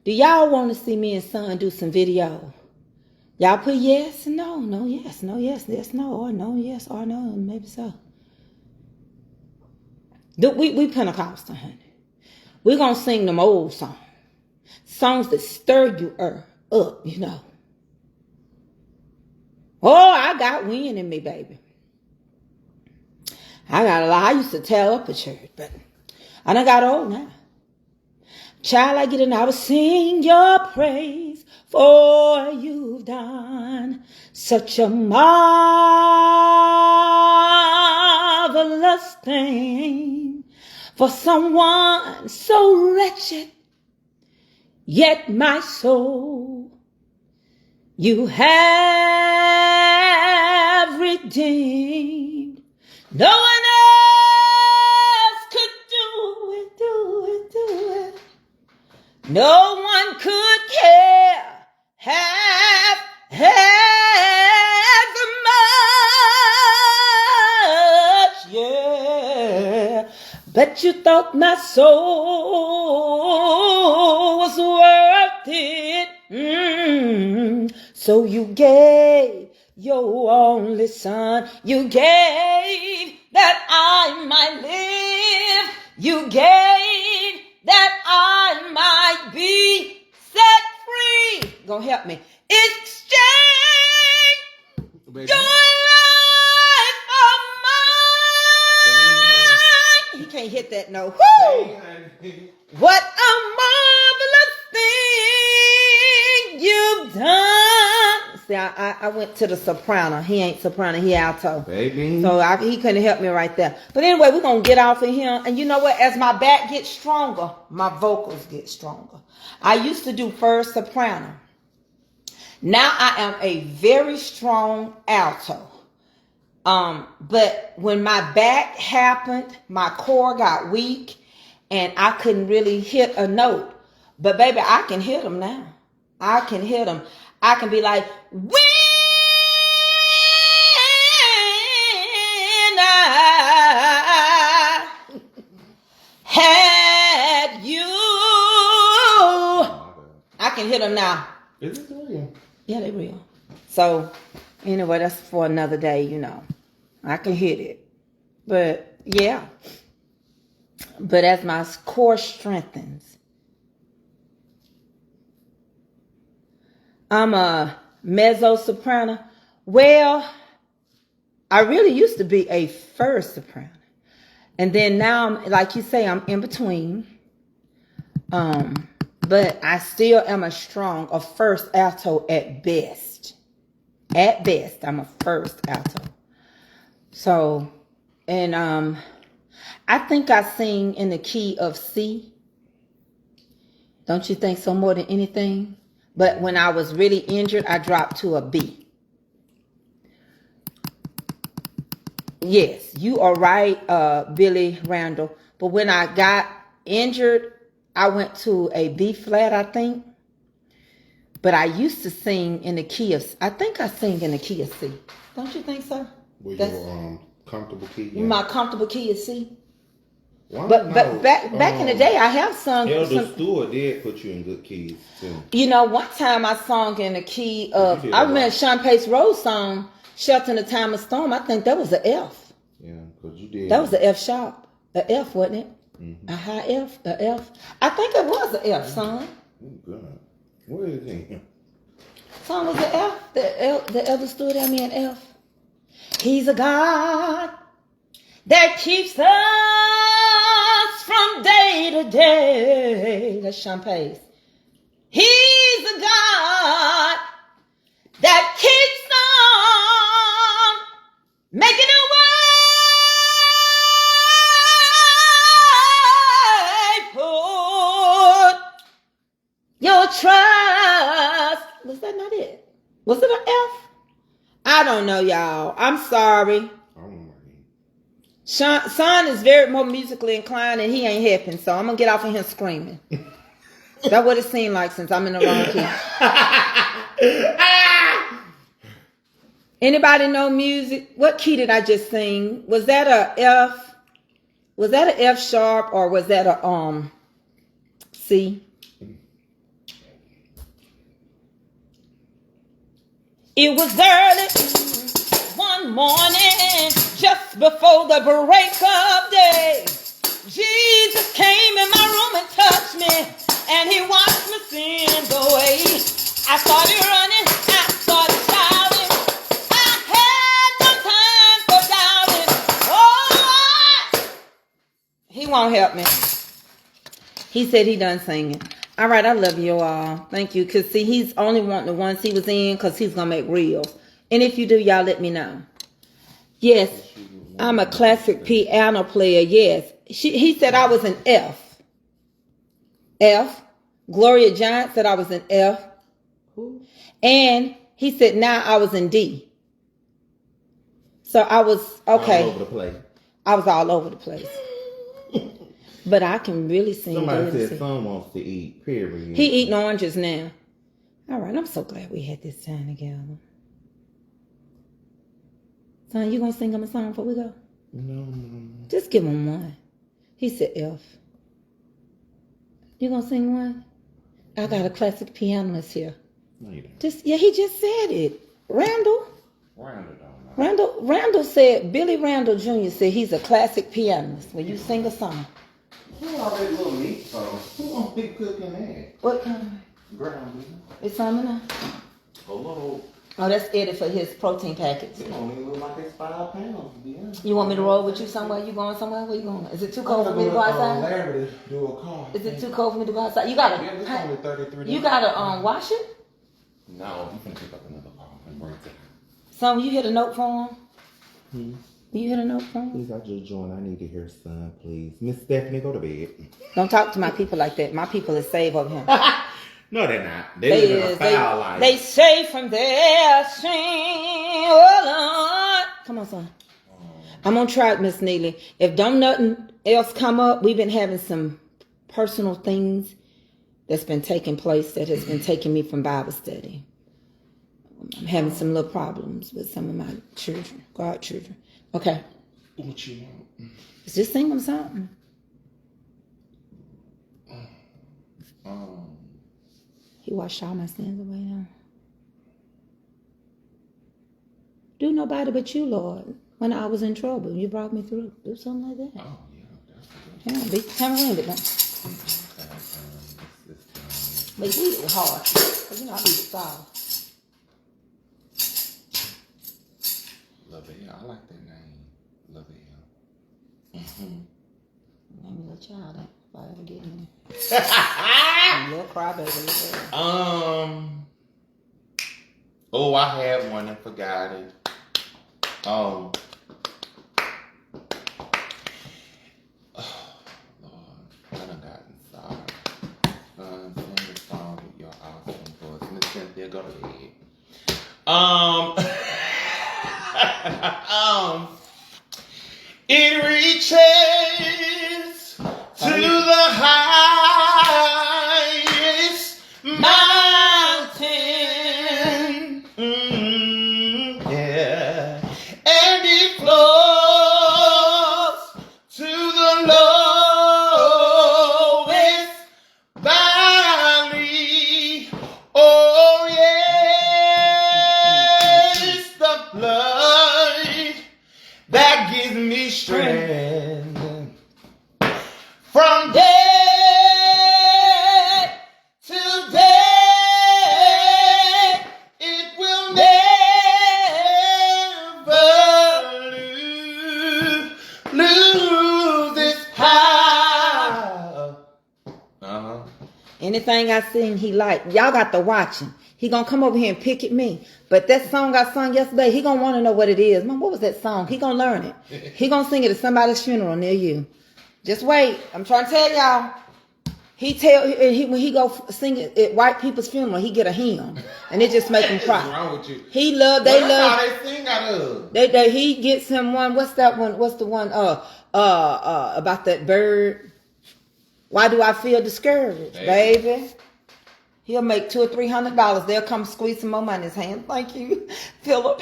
Do y'all want to see me and son do some video? Y'all put yes and no, no, yes, no, yes, yes, no, or no, yes, or no, maybe so. We Pentecostal, honey. We're going to sing them old songs. Songs that stir you up, you know. Oh, I got wind in me, baby. I got a lot. I used to tear up a church, but I done got old now. Child, I get it now to sing your praise, for you've done such a marvelous thing for someone so wretched, yet my soul you have redeemed. No one else could do it. No one could care half as much, yeah. But you thought my soul was worth So you gave your only son. You gave that I might live. You gave that I might be set free. Gonna help me. Exchange Baby. your life for mine. He can't hit that note. Woo! What a marvelous thing you've done. See, I went to the soprano. He ain't soprano, he alto. Baby. So he couldn't help me right there. But anyway, we're going to get off of him. And you know what? As my back gets stronger, my vocals get stronger. I used to do first soprano. Now I am a very strong alto. But when my back happened, my core got weak. And I couldn't really hit a note. But baby, I can hit them now. I can hit them. I can be like, when I had you. I can hit them now. Is it real? Yeah, they real. So, anyway, that's for another day, you know. I can hit it. But, yeah. But as my core strengthens, I'm a mezzo-soprano. Well, I really used to be a first soprano. And then now, I'm, like you say, I'm in between. But I still am a first alto at best. At best, I'm a first alto. So, and I think I sing in the key of C. Don't you think so more than anything? But when I was really injured, I dropped to a B. Yes, you are right, Billy Randall. But when I got injured, I went to a B flat, I think. But I used to sing in the key of, I think I sing in the key of C. Don't you think so? Were your comfortable key? Yeah. My comfortable key is C. But back in the day, I have sung. Elder Stewart did put you in good keys too. You know, one time I sung in the key of, I remember Sean Pace Rose song, "Shelter in the Time of Storm." I think that was an F. Yeah, because you did. That was an F sharp, a F, wasn't it? Mm-hmm. A high F, a F. I think it was an F, son. Oh God, where is he? Song was an F. The Elder Stewart had me an F. He's a God that keeps us from day to day. That's Sean Pace. He's a God that keeps on making a way. Put your trust. Was that not it? Was it an F? I don't know, y'all. I'm sorry. Son is very more musically inclined and he ain't helping, so I'm gonna get off of him screaming. That's what it seemed like since I'm in the wrong key. Anybody know music? What key did I just sing? Was that a F? Was that an F sharp or was that a C? It was early one morning, just before the break of day. Jesus came in my room and touched me, and he washed my sins away. I started running, I started shouting. I had no time for doubting. Oh, he won't help me. He said he done singing. All right, I love you all. Thank you. Because, see, he's only wanting the ones he was in because he's going to make reels. And if you do, y'all let me know. Yes, I'm a classic piano player. Yes. He said I was an F. F. Gloria Giant said I was an F. And he said now I was in D. So I was, okay. All over the place. I was all over the place. But I can really sing. Somebody said son wants to eat, period. He eating oranges now. All right, I'm so glad we had this time together. Son, you gonna sing him a song before we go? No. Just give him one. He said F. You gonna sing one? I got a classic pianist here. No, you don't. He just said it. Randall don't know. Randall said, Billy Randall Jr. said he's a classic pianist. When you sing a song. Who all that little meat for? Who gonna be cooking that? What kind? Ground beef. It's something there? A little. Oh, that's Eddie for his protein packets. It don't even look like it's 5 pounds. Yeah. You want me to roll with you somewhere? You going somewhere? Where you going? Is it too cold for me to go outside? Larry to do a call. Is it too cold for me to go outside? You gotta. Yeah, it's only 33. You gotta wash it. No, you can pick up another call and bring it. Son, you hit a note for him? You hit a note for him? Please, I just joined. I need to hear son, please. Miss Stephanie, go to bed. Don't talk to my people like that. My people is saved over him. No, they're not. They live in a foul life. They saved from their sin. Oh, Lord. Come on, son. I'm on track, Miss Neely. If don't nothing else come up, we've been having some personal things that's been taking place that has been taking me from Bible study. I'm having some little problems with some of my children, God children. Okay. What you want? Just sing them something. He washed all my sins away now. Do nobody but you, Lord. When I was in trouble, you brought me through. Do something like that. Oh, yeah. That's Yeah, be tamarind it, man. But he was hard. Because, I beat it soft. L.Y.F.E. I like that name. L.Y.F.E. Name me a child, if I ever get in. A little crybaby. Oh, I had one and forgot it. Oh, Lord, I done gotten sorry. Sing the song with your awesome voice. Miss Cynthia, go to bed. It reaches to the highest mountain. Yeah. And it flows to the lowest valley. Oh, yes, the blood that gives me strength from death to death. It will never lose its power. Anything I sing, he like. Y'all got to watch him. He gonna come over here and pick at me. But that song I sung yesterday, he gonna want to know what it is. Mom, what was that song? He gonna learn it. He gonna sing it at somebody's funeral near you. Just wait. I'm trying to tell y'all. When he go sing it at white people's funeral, he get a hymn, and it just make him cry. What's wrong with you? He love. They love. How they sing out of. He gets him one. What's that one? What's the one? About that bird. Why do I feel discouraged, baby? He'll make $200 or $300. They'll come squeeze some more money in his hand. Thank you, Philip.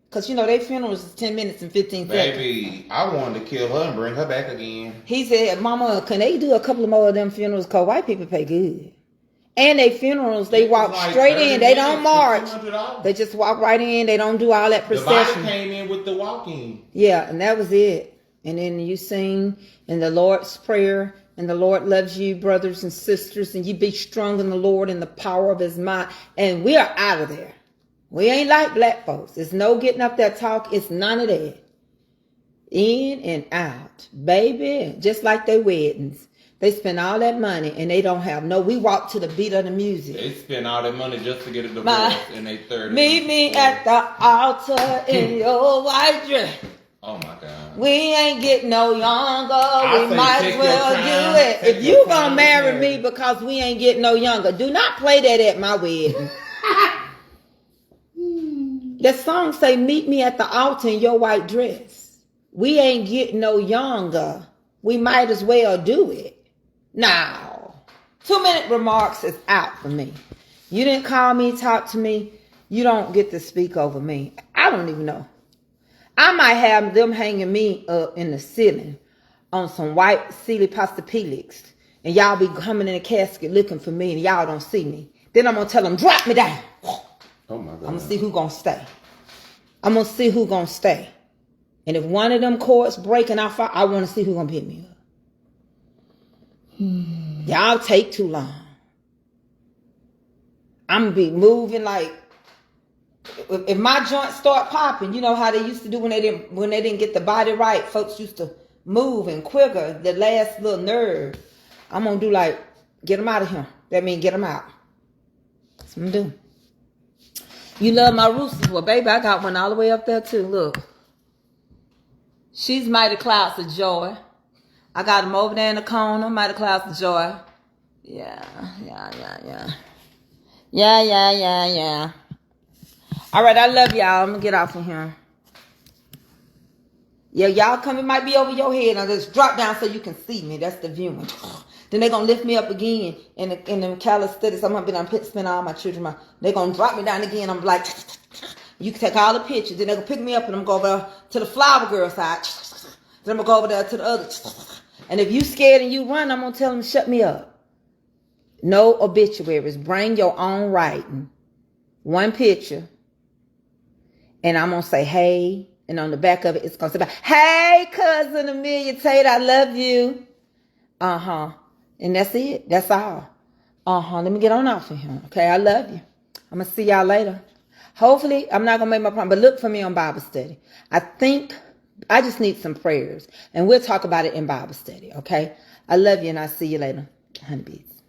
Because, their funerals is 10 minutes and 15 seconds. Baby, I wanted to kill her and bring her back again. He said, Mama, can they do a couple of more of them funerals? Because white people pay good. And they funerals, they walk straight in. They don't march. They just walk right in. They don't do all that procession. The body came in with the walking. Yeah, and that was it. And then you sing in the Lord's Prayer. And the Lord loves you, brothers and sisters, and you be strong in the Lord and the power of his might. And we are out of there. We ain't like black folks. There's no getting up that talk. It's none of that. In and out. Baby, just like their weddings. They spend all that money and they don't have we walk to the beat of the music. They spend all that money just to get a divorce in their 30s. Meet me at the altar in your white dress. Oh my God. We ain't getting no younger. We might as well do it. If you gonna marry me because we ain't getting no younger, do not play that at my wedding. That song say, meet me at the altar in your white dress. We ain't getting no younger. We might as well do it. Now, 2-minute remarks is out for me. You didn't call me, talk to me. You don't get to speak over me. I don't even know. I might have them hanging me up in the ceiling on some white Sealy Pastapelix. And y'all be coming in a casket looking for me and y'all don't see me. Then I'm going to tell them, drop me down. Oh my God. I'm going to see who's going to stay. I'm going to see who's going to stay. And if one of them cords break and I want to see who's going to pick me up. Y'all take too long. I'm going to be moving like, if my joints start popping, you know how they used to do when they didn't get the body right. Folks used to move and quicker, the last little nerve. I'm going to do like, get them out of here. That means get them out. That's what I'm doing. You love my roosters? Well, baby, I got one all the way up there too. Look. She's Mighty Clouds of Joy. I got them over there in the corner. Mighty Clouds of Joy. Yeah. All right, I love y'all. I'm going to get off of here. Yeah, y'all come. It might be over your head. I'll just drop down so you can see me. That's the viewing. Then they're going to lift me up again in the calisthenics. I'm going to be spend all my children. They're going to drop me down again. I'm like, you can take all the pictures. Then they're going to pick me up and I'm going to go over to the flower girl side. Then I'm going to go over there to the other. And if you scared and you run, I'm going to tell them to shut me up. No obituaries. Bring your own writing. One picture. And I'm going to say, hey. And on the back of it, it's going to say, hey, cousin Amelia Tate, I love you. And that's it. That's all. Let me get on off of here. Okay, I love you. I'm going to see y'all later. Hopefully, I'm not going to make my problem, but look for me on Bible study. I think I just need some prayers. And we'll talk about it in Bible study, okay? I love you, and I'll see you later. Honeybees.